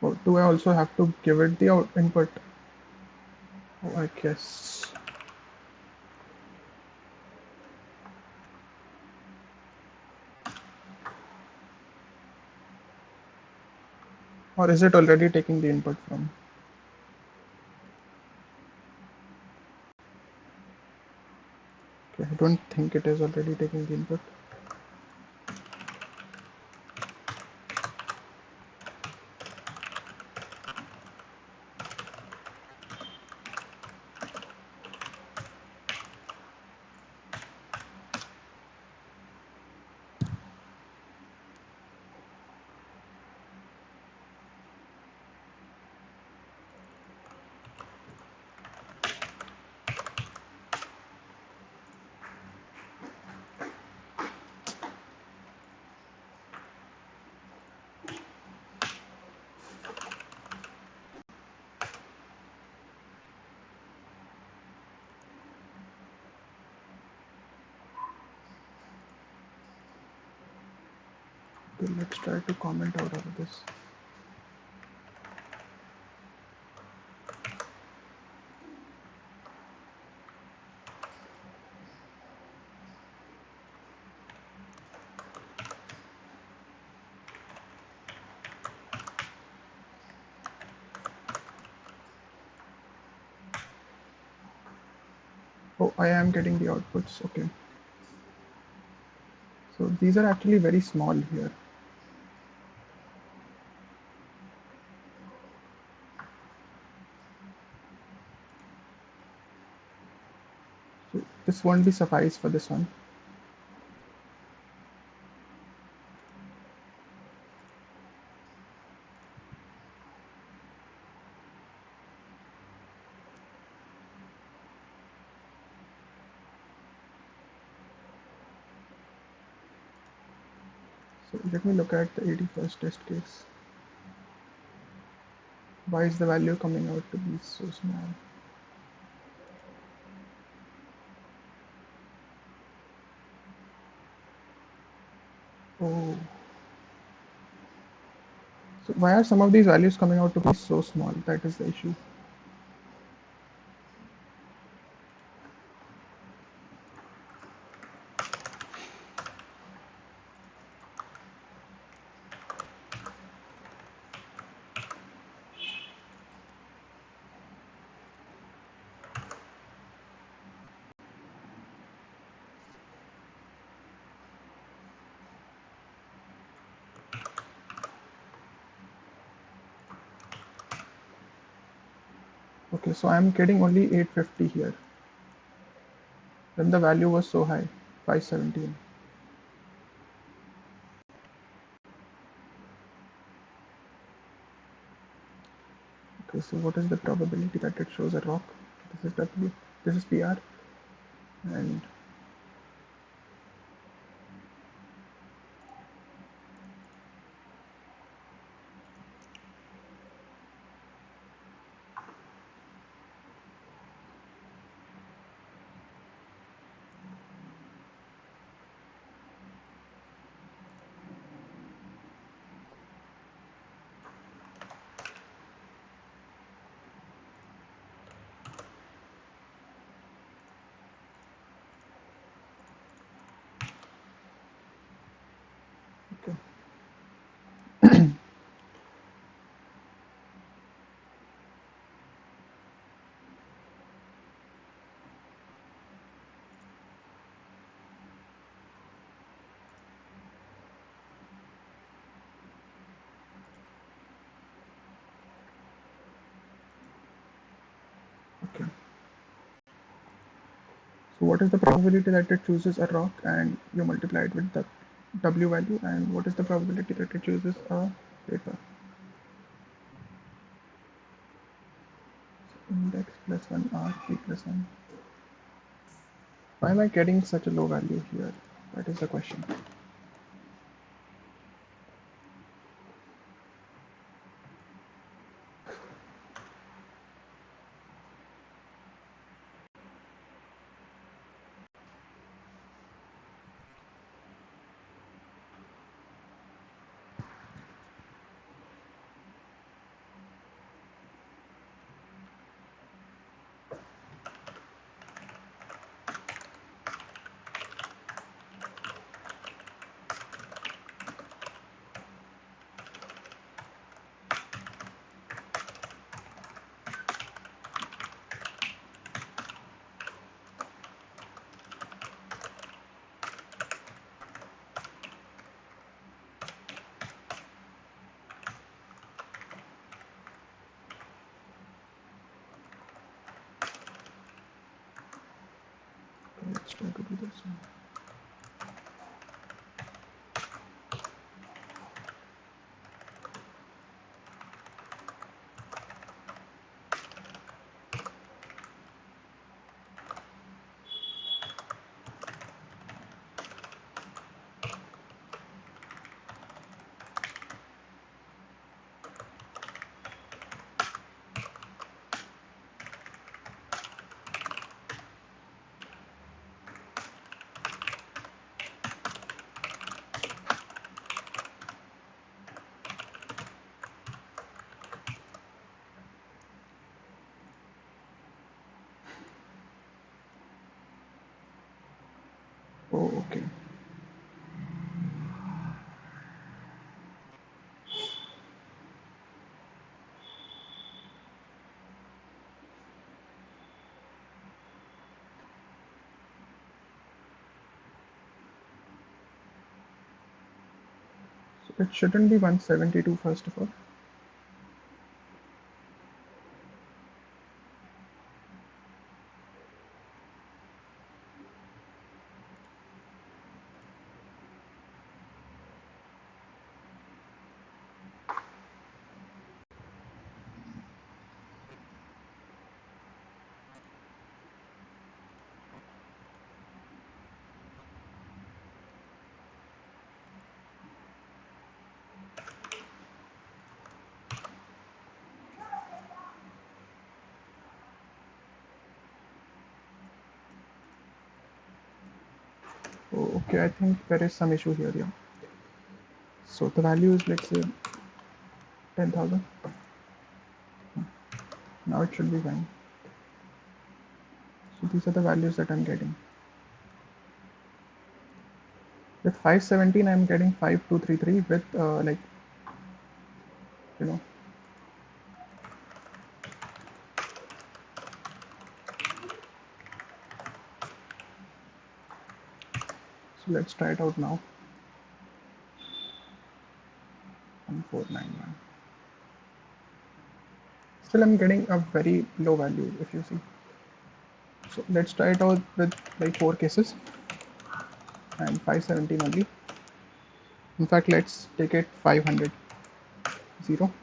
Oh, do I also have to give it the input? Oh, I guess. Or is it already taking the input from? Okay, I don't think it is already taking the input. Okay, let's try to comment out of this. Oh, I am getting the outputs. Okay. So these are actually very small here. So this won't be suffice for this one. So let me look at the 81st test case. Why is the value coming out to be so small? Oh, so why are some of these values coming out to be so small? That is the issue. Okay, so I'm getting only 850 here. Then the value was so high, 517. Okay, so what is the probability that it shows a rock? This is W, this is PR, and okay. Okay. So what is the probability that it chooses a rock and you multiply it with the W value, and what is the probability that it chooses a paper? Index plus 1 R P plus 1. Why am I getting such a low value here? That is the question. Okay, let's try to do this one. Oh, okay. So it shouldn't be 172 first of all. Oh, okay, I think there is some issue here, yeah. So the value is, let's say, 10,000. Now it should be fine. So these are the values that I'm getting. With 517, I'm getting 5233 with like, you know, so let's try it out now. 1491. Still I'm getting a very low value if you see. So let's try it out with like 4 cases and 517 only. In fact, let's take it 500, 0.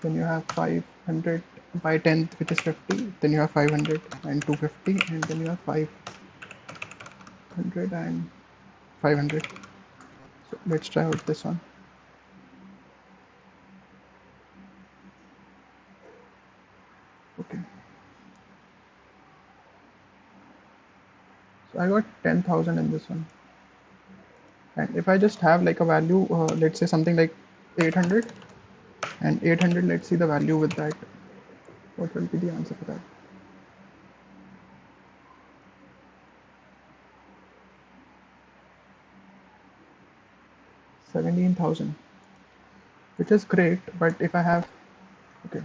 Then you have 500 by 10, which is 50. Then you have 500 and 250, and then you have 500 and 500. So let's try out this one. Okay. So I got 10,000 in this one. And if I just have like a value, let's say something like 800 and 800, let's see the value with that. What will be the answer for that? 17,000, which is great. But if I have, okay,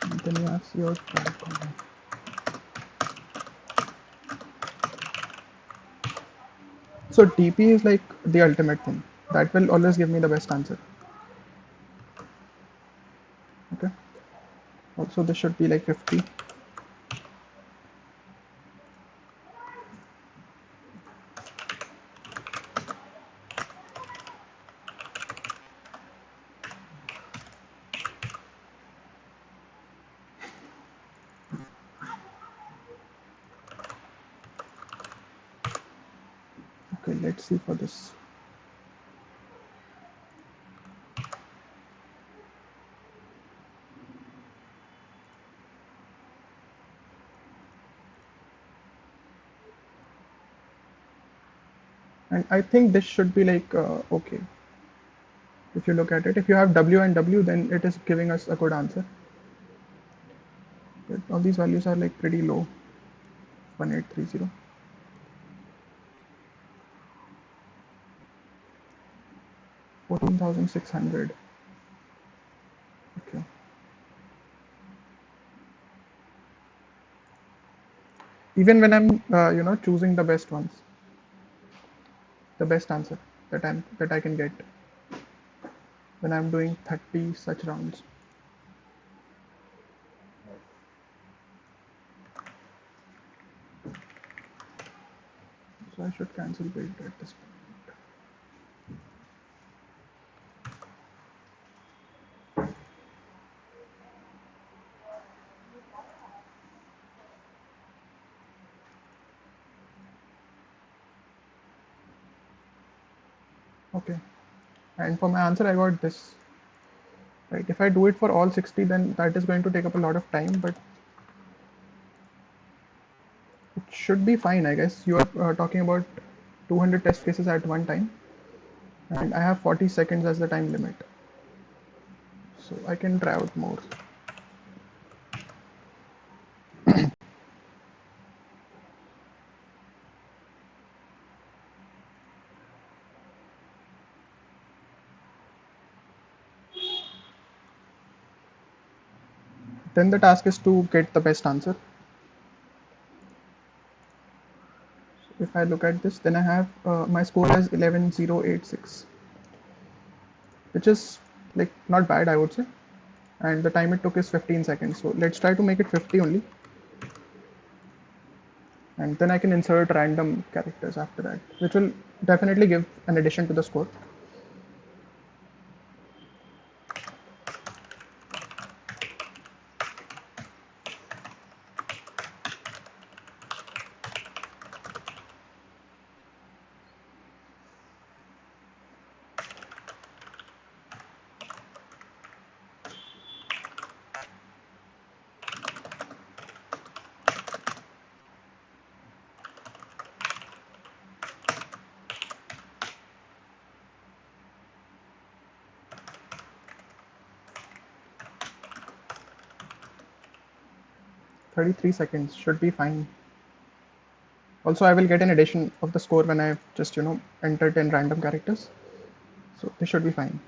and then you have your comment. So TP is like the ultimate thing. That will always give me the best answer. Okay. Also, this should be like 50. Okay, let's see for this. And I think this should be like okay. If you look at it, if you have W and W, then it is giving us a good answer. But all these values are like pretty low. 1830, 14,600. Okay. Even when I'm choosing the best ones, the best answer that I can get when I'm doing 30 such rounds. So I should cancel build at this point. Okay. And for my answer, I got this. Right. If I do it for all 60, then that is going to take up a lot of time, but it should be fine, I guess. You are talking about 200 test cases at one time, and I have 40 seconds as the time limit. So I can try out more. Then the task is to get the best answer. If I look at this, then I have my score is 11,086, which is like not bad, I would say. And the time it took is 15 seconds. So let's try to make it 50 only. And then I can insert random characters after that, which will definitely give an addition to the score. 33 seconds should be fine. Also, I will get an addition of the score when I just, enter 10 random characters. So this should be fine.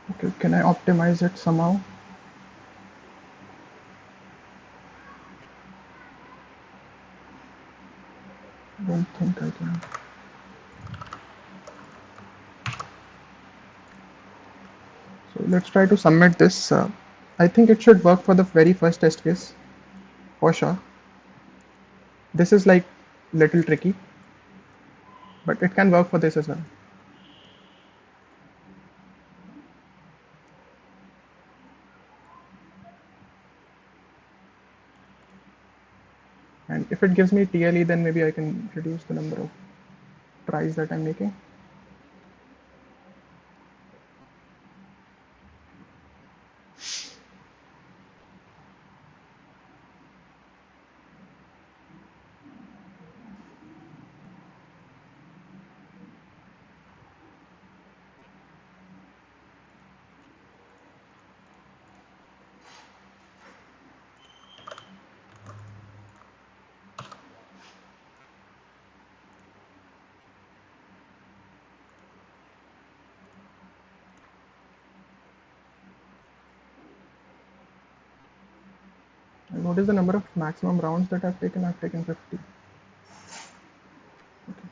Okay, can I optimize it somehow? Don't think I can. So let's try to submit this. I think it should work for the very first test case, for sure. This is like little tricky, but it can work for this as well. And if it gives me TLE, then maybe I can reduce the number of tries that I'm making. And what is the number of maximum rounds that I've taken? I've taken 50. Okay.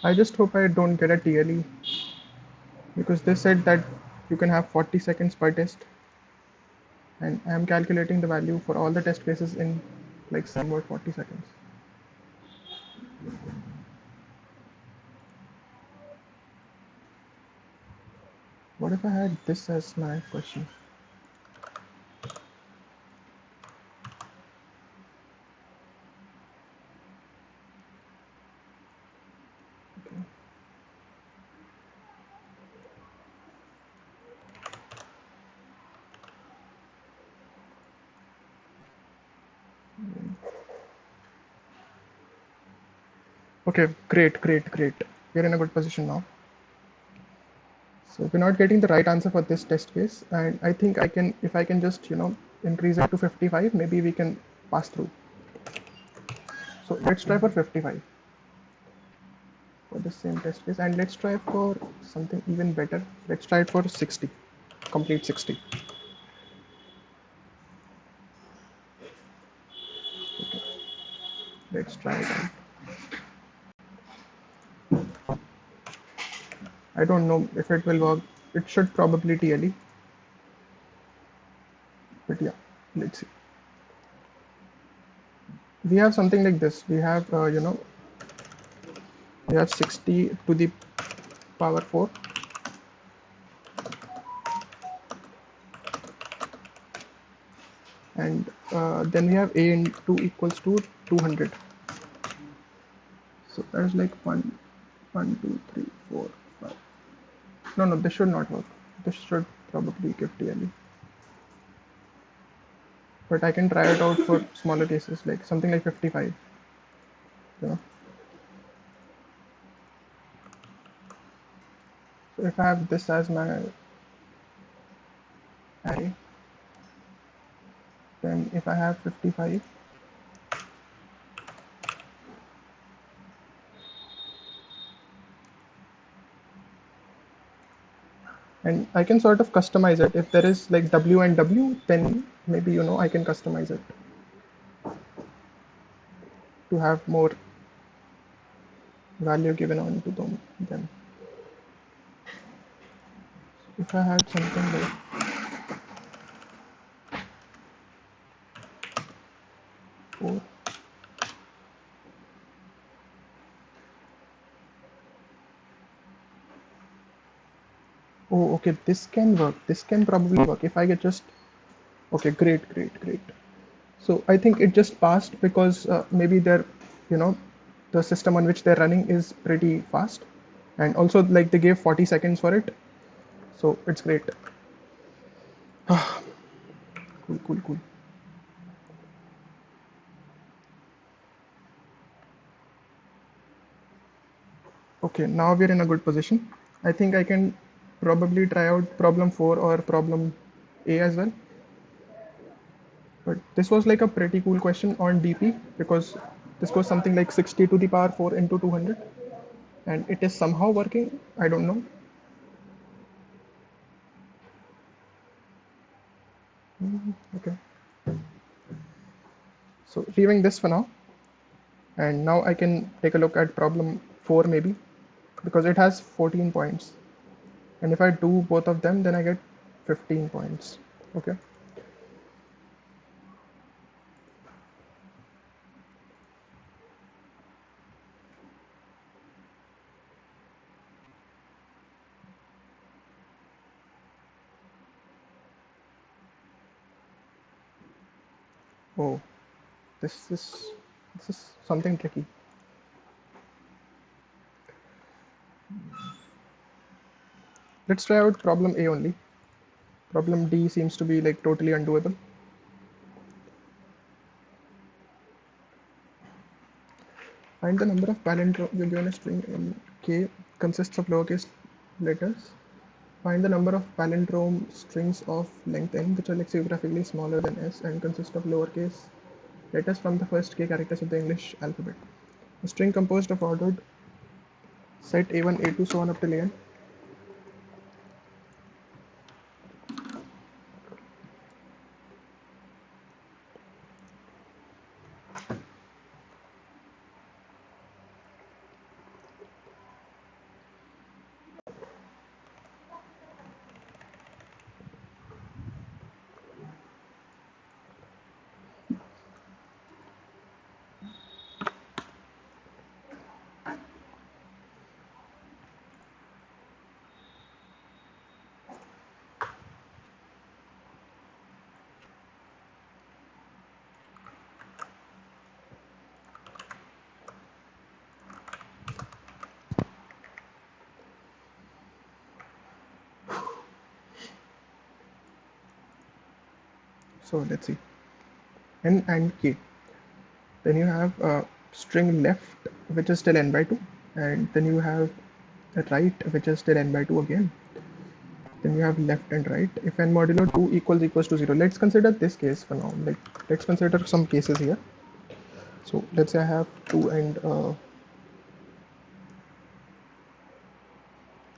I just hope I don't get a TLE because they said that you can have 40 seconds per test, and I'm calculating the value for all the test cases in like somewhat 40 seconds. What if I had this as my question? Okay, great, great, great. We're in a good position now. So we're not getting the right answer for this test case, and I think I can, if I can just, increase it to 55, maybe we can pass through. So let's try for 55 for the same test case, and let's try for something even better. Let's try it for 60, complete 60. Okay, let's try it out. I don't know if it will work. It should probably TLE, but yeah, let's see. We have something like this. We have, we have 60 to the power 4, and then we have a into equals to 200. So that's like 1, 2, 3, 4, 5. No, no, this should not work. This should probably give TLE. But I can try it out for smaller cases, like something like 55. You know. So if I have this as my array, then if I have 55, and I can sort of customize it. If there is like W and W, then maybe I can customize it to have more value given on to them. Then if I had something like 4, oh, okay, this can work. This can probably work if I get just, okay, great, great, great. So I think it just passed because maybe you know, the system on which they're running is pretty fast, and also like they gave 40 seconds for it, so it's great. Cool, cool, cool. Okay, now we're in a good position. I think I can probably try out problem 4 or problem A as well. But this was like a pretty cool question on DP because this was something like 60 to the power 4 into 200, and it is somehow working. I don't know. Okay, so leaving this for now, and now I can take a look at problem 4 maybe because it has 14 points, and if I do both of them then I get 15 points. Okay, oh, this is this is something tricky. Let's try out problem A only. Problem D seems to be like totally undoable. Find the number of palindromes. You're given a string in K consists of lowercase letters. Find the number of palindrome strings of length n which are lexicographically smaller than s and consist of lowercase letters from the first k characters of the English alphabet. A string composed of ordered set a1, a2, so on up till an. So let's see, n and k. Then you have string left which is still n by 2, and then you have right which is still n by 2 again. Then you have left and right. If n modulo 2 equals to 0, let's consider this case for now. Like, let's consider some cases here. So let's say I have 2 and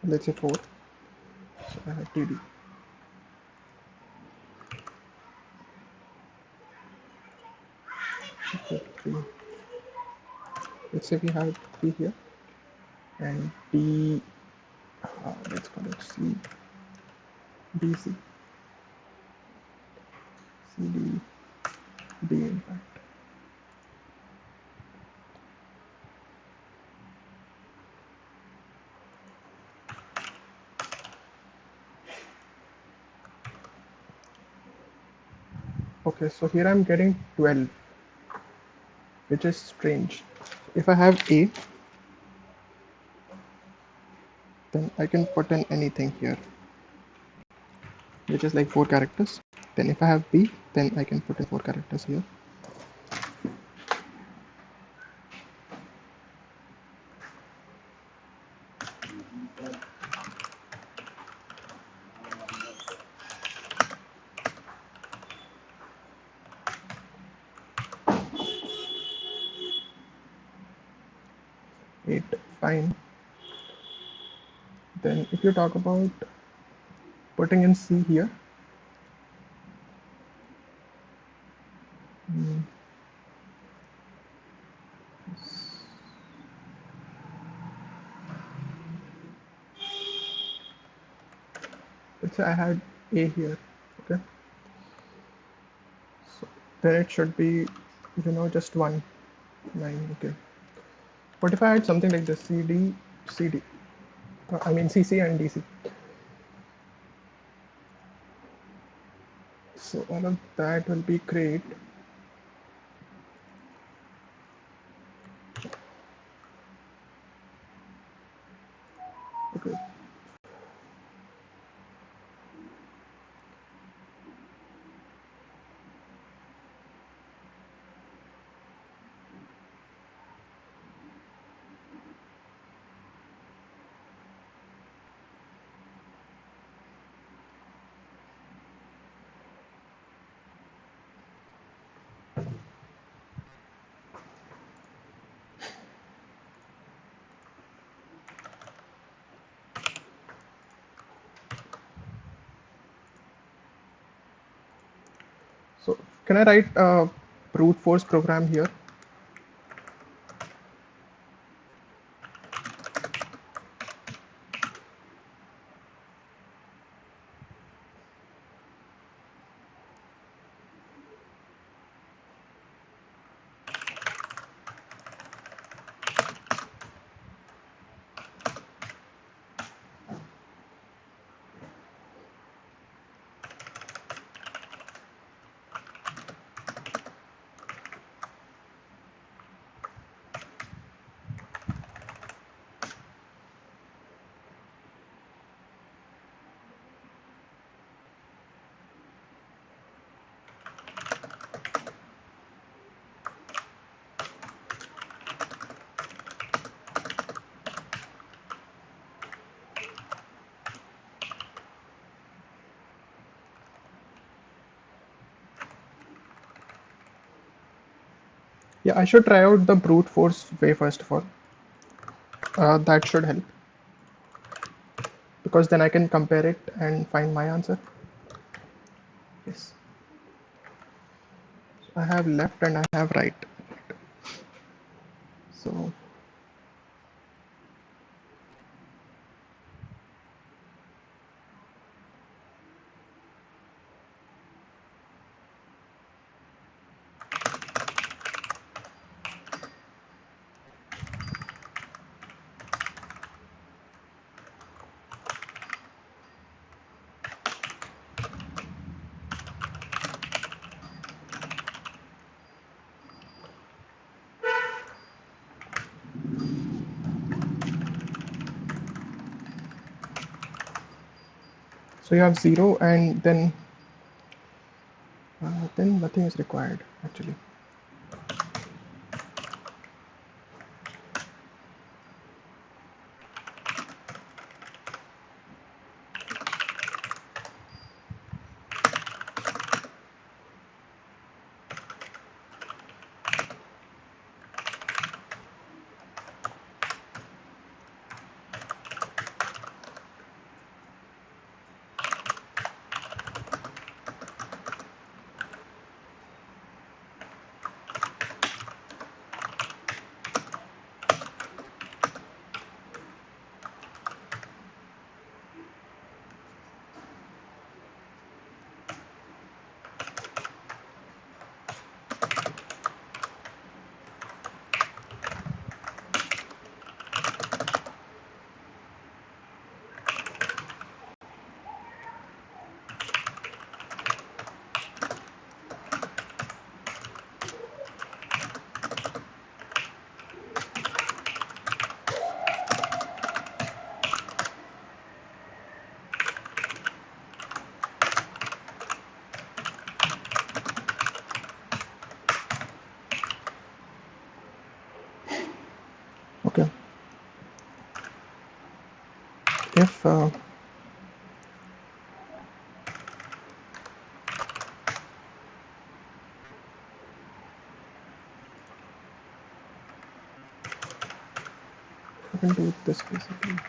let's say 4. So I have td. Okay, 3. Let's say we have 3 here and d, let's call it c, bc, cd, d in fact. Okay, so here I'm getting 12, which is strange. If I have a, then I can put in anything here, which is like 4 characters. Then if I have b, then I can put in 4 characters here. Fine. Then if you talk about putting in c here, let's say I had a here, okay, so then it should be, just 1 9. Okay, what if I had something like this, cd, cd, I mean cc and dc? So all of that will be great. Okay, so can I write a brute force program here? Yeah, I should try out the brute force way first of all. That should help because then I can compare it and find my answer. Yes. So I have left and I have right. So you have 0 and then nothing is required actually. Okay. If I can do this basically.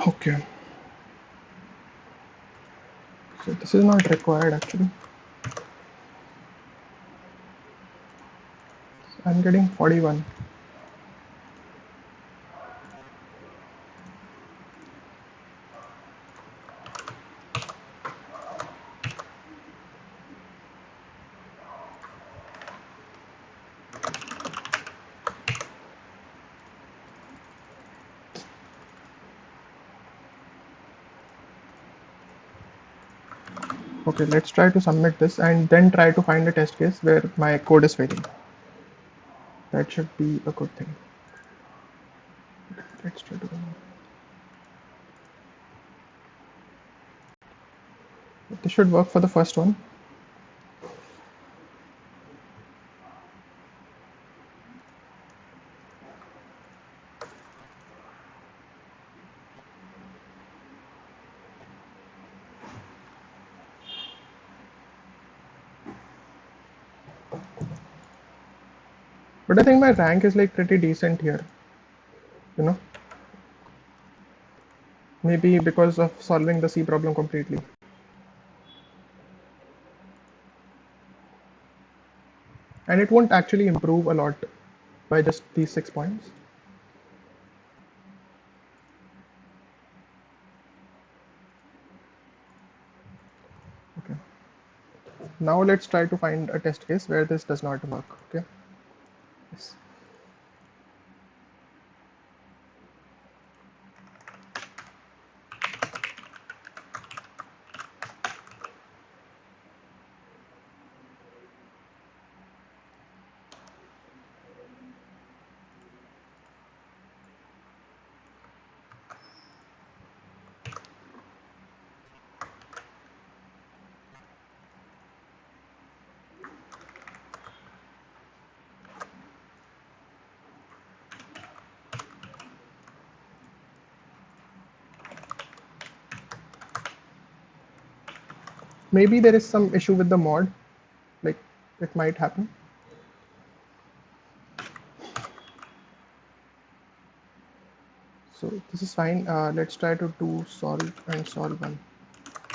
Okay. So this is not required actually. I'm getting 41. Okay, let's try to submit this and then try to find a test case where my code is failing. That should be a good thing. Let's try to run. This should work for the first one. But I think my rank is like pretty decent here, you know, maybe because of solving the C problem completely. And it won't actually improve a lot by just these 6 points. Okay. Now let's try to find a test case where this does not work. Okay. Yes. Maybe there is some issue with the mod, like it might happen. So this is fine. Let's try to do solve and solve one.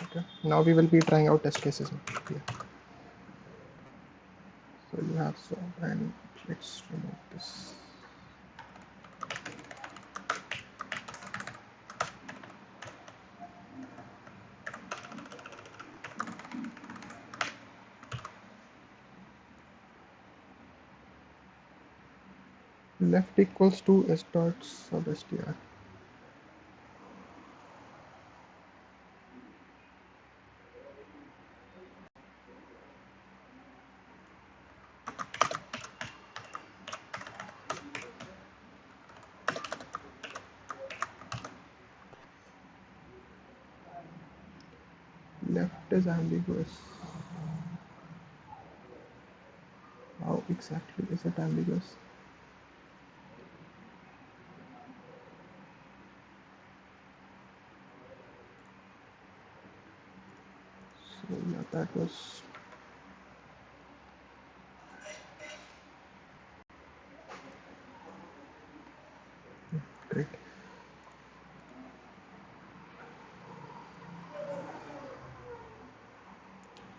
Okay. Now we will be trying out test cases here. So you have solve and let's remove this. Left equals to s dot sub str. Left is ambiguous. How exactly is it ambiguous? So yeah, that was great.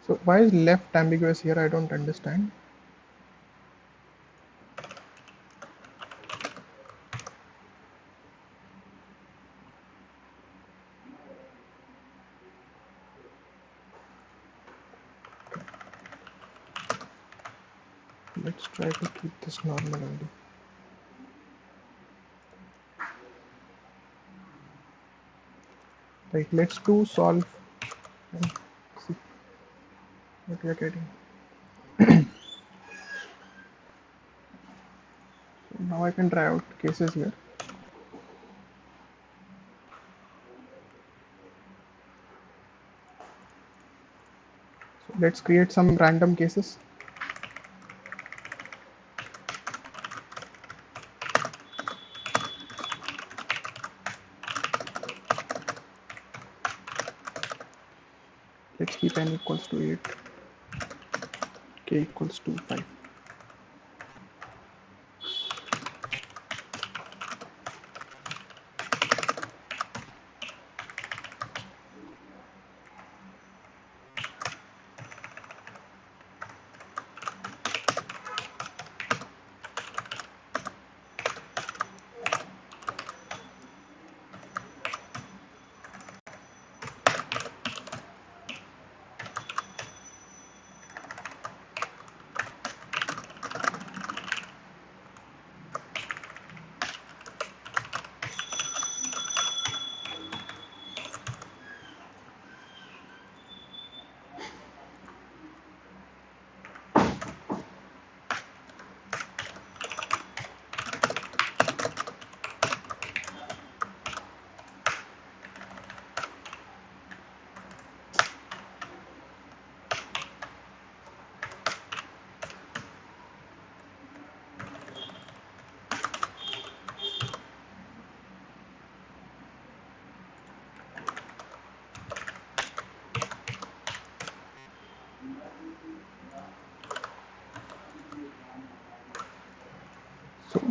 So why is left ambiguous here? I don't understand. Let's try to keep this normal only. Right, let's do solve and see what we are getting. So now I can try out cases here. So let's create some random cases. Let's keep n equals to 8, k equals to 5.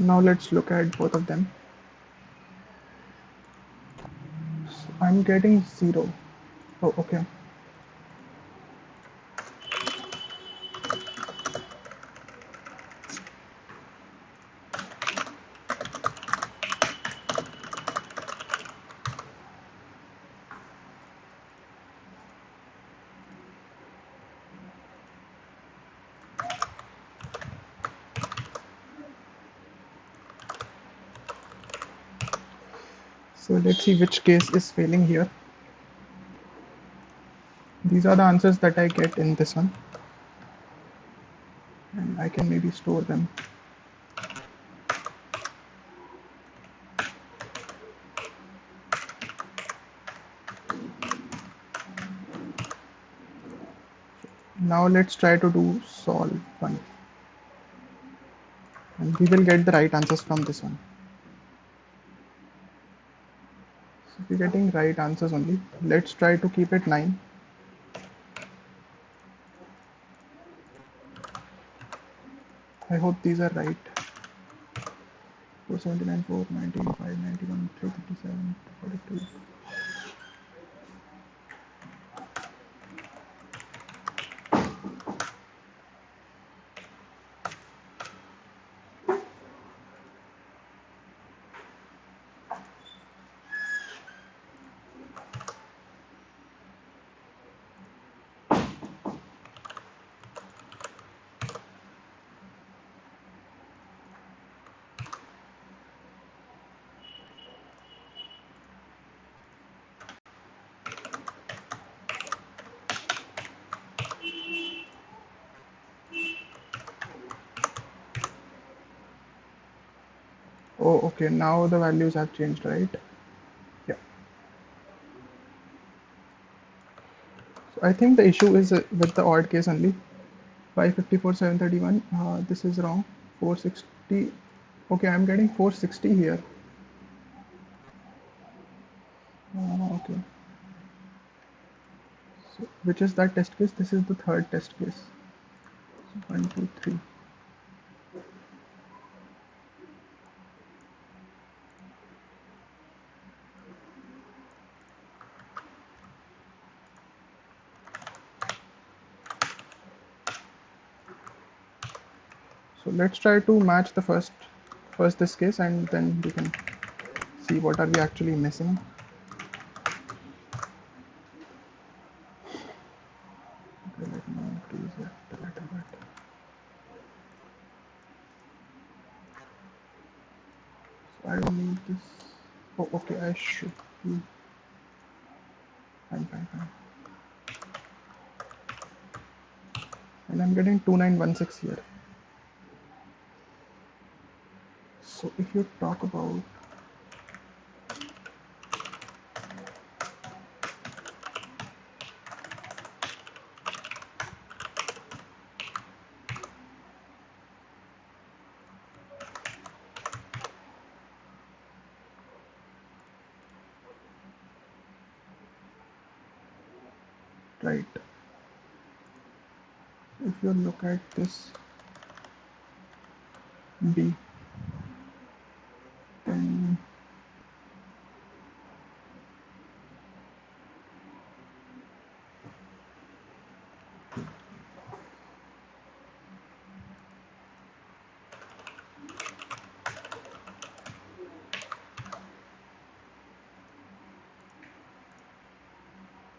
Now let's look at both of them. So I'm getting 0. Oh, okay. So let's see which case is failing here. These are the answers that I get in this one, and I can maybe store them. Now let's try to do solve one, and we will get the right answers from this one. So we're getting right answers only. Let's try to keep it 9. I hope these are right. 479, 419, 591, 357, 42. Oh, okay. Now the values have changed, right? Yeah. So I think the issue is with the odd case only. 554, 731. This is wrong. 460. Okay, I'm getting 460 here. Okay. So which is that test case? This is the third test case. So 1, 2, 3. So let's try to match the first this case, and then we can see what are we actually missing. Okay, let me increase it a little bit. So I don't need this. Oh, okay, I should be fine, fine, fine. And I'm getting 2916 here. So if you talk about right, if you look at this B, then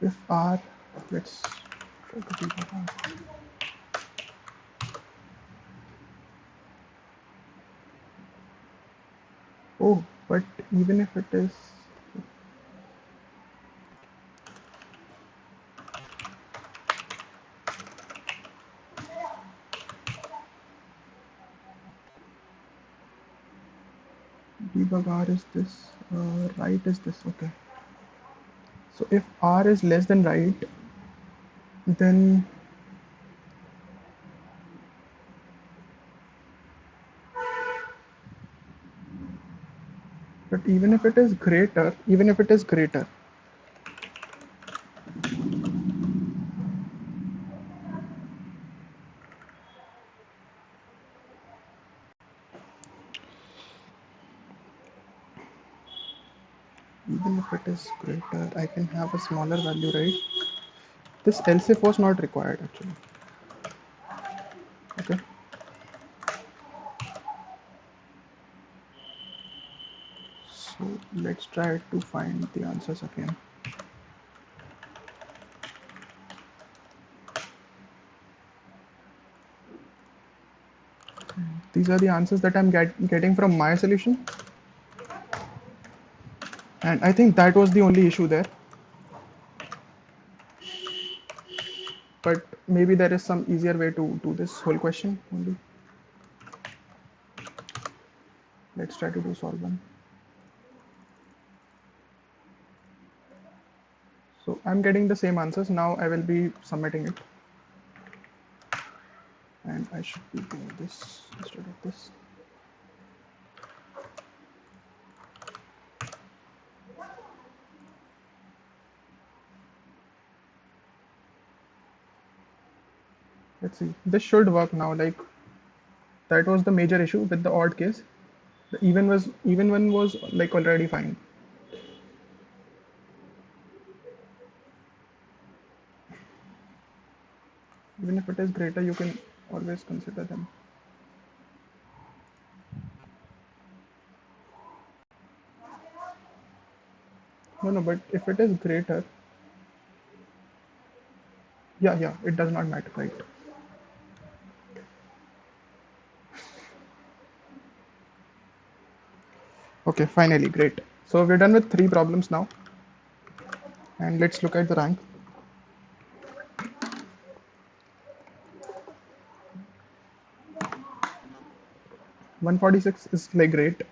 if R, let's try to debug R. Oh, but even if it is, debug R is this, right is this, okay. So if R is less than right, then but even if it is greater, Even if it is greater, I can have a smaller value, right? This else if was not required actually. Okay. So let's try to find the answers again. These are the answers that I'm getting from my solution. And I think that was the only issue there. But maybe there is some easier way to do this whole question only. Let's try to do solve one. So I'm getting the same answers. Now I will be submitting it. And I should be doing this instead of this. Let's see. This should work now. Like that was the major issue with the odd case. The even one was like already fine. Even if it is greater, you can always consider them. No, no, but if it is greater, yeah, yeah, it does not matter, right? Okay, finally, great. So we're done with three problems now, and let's look at the rank. 146 is like great.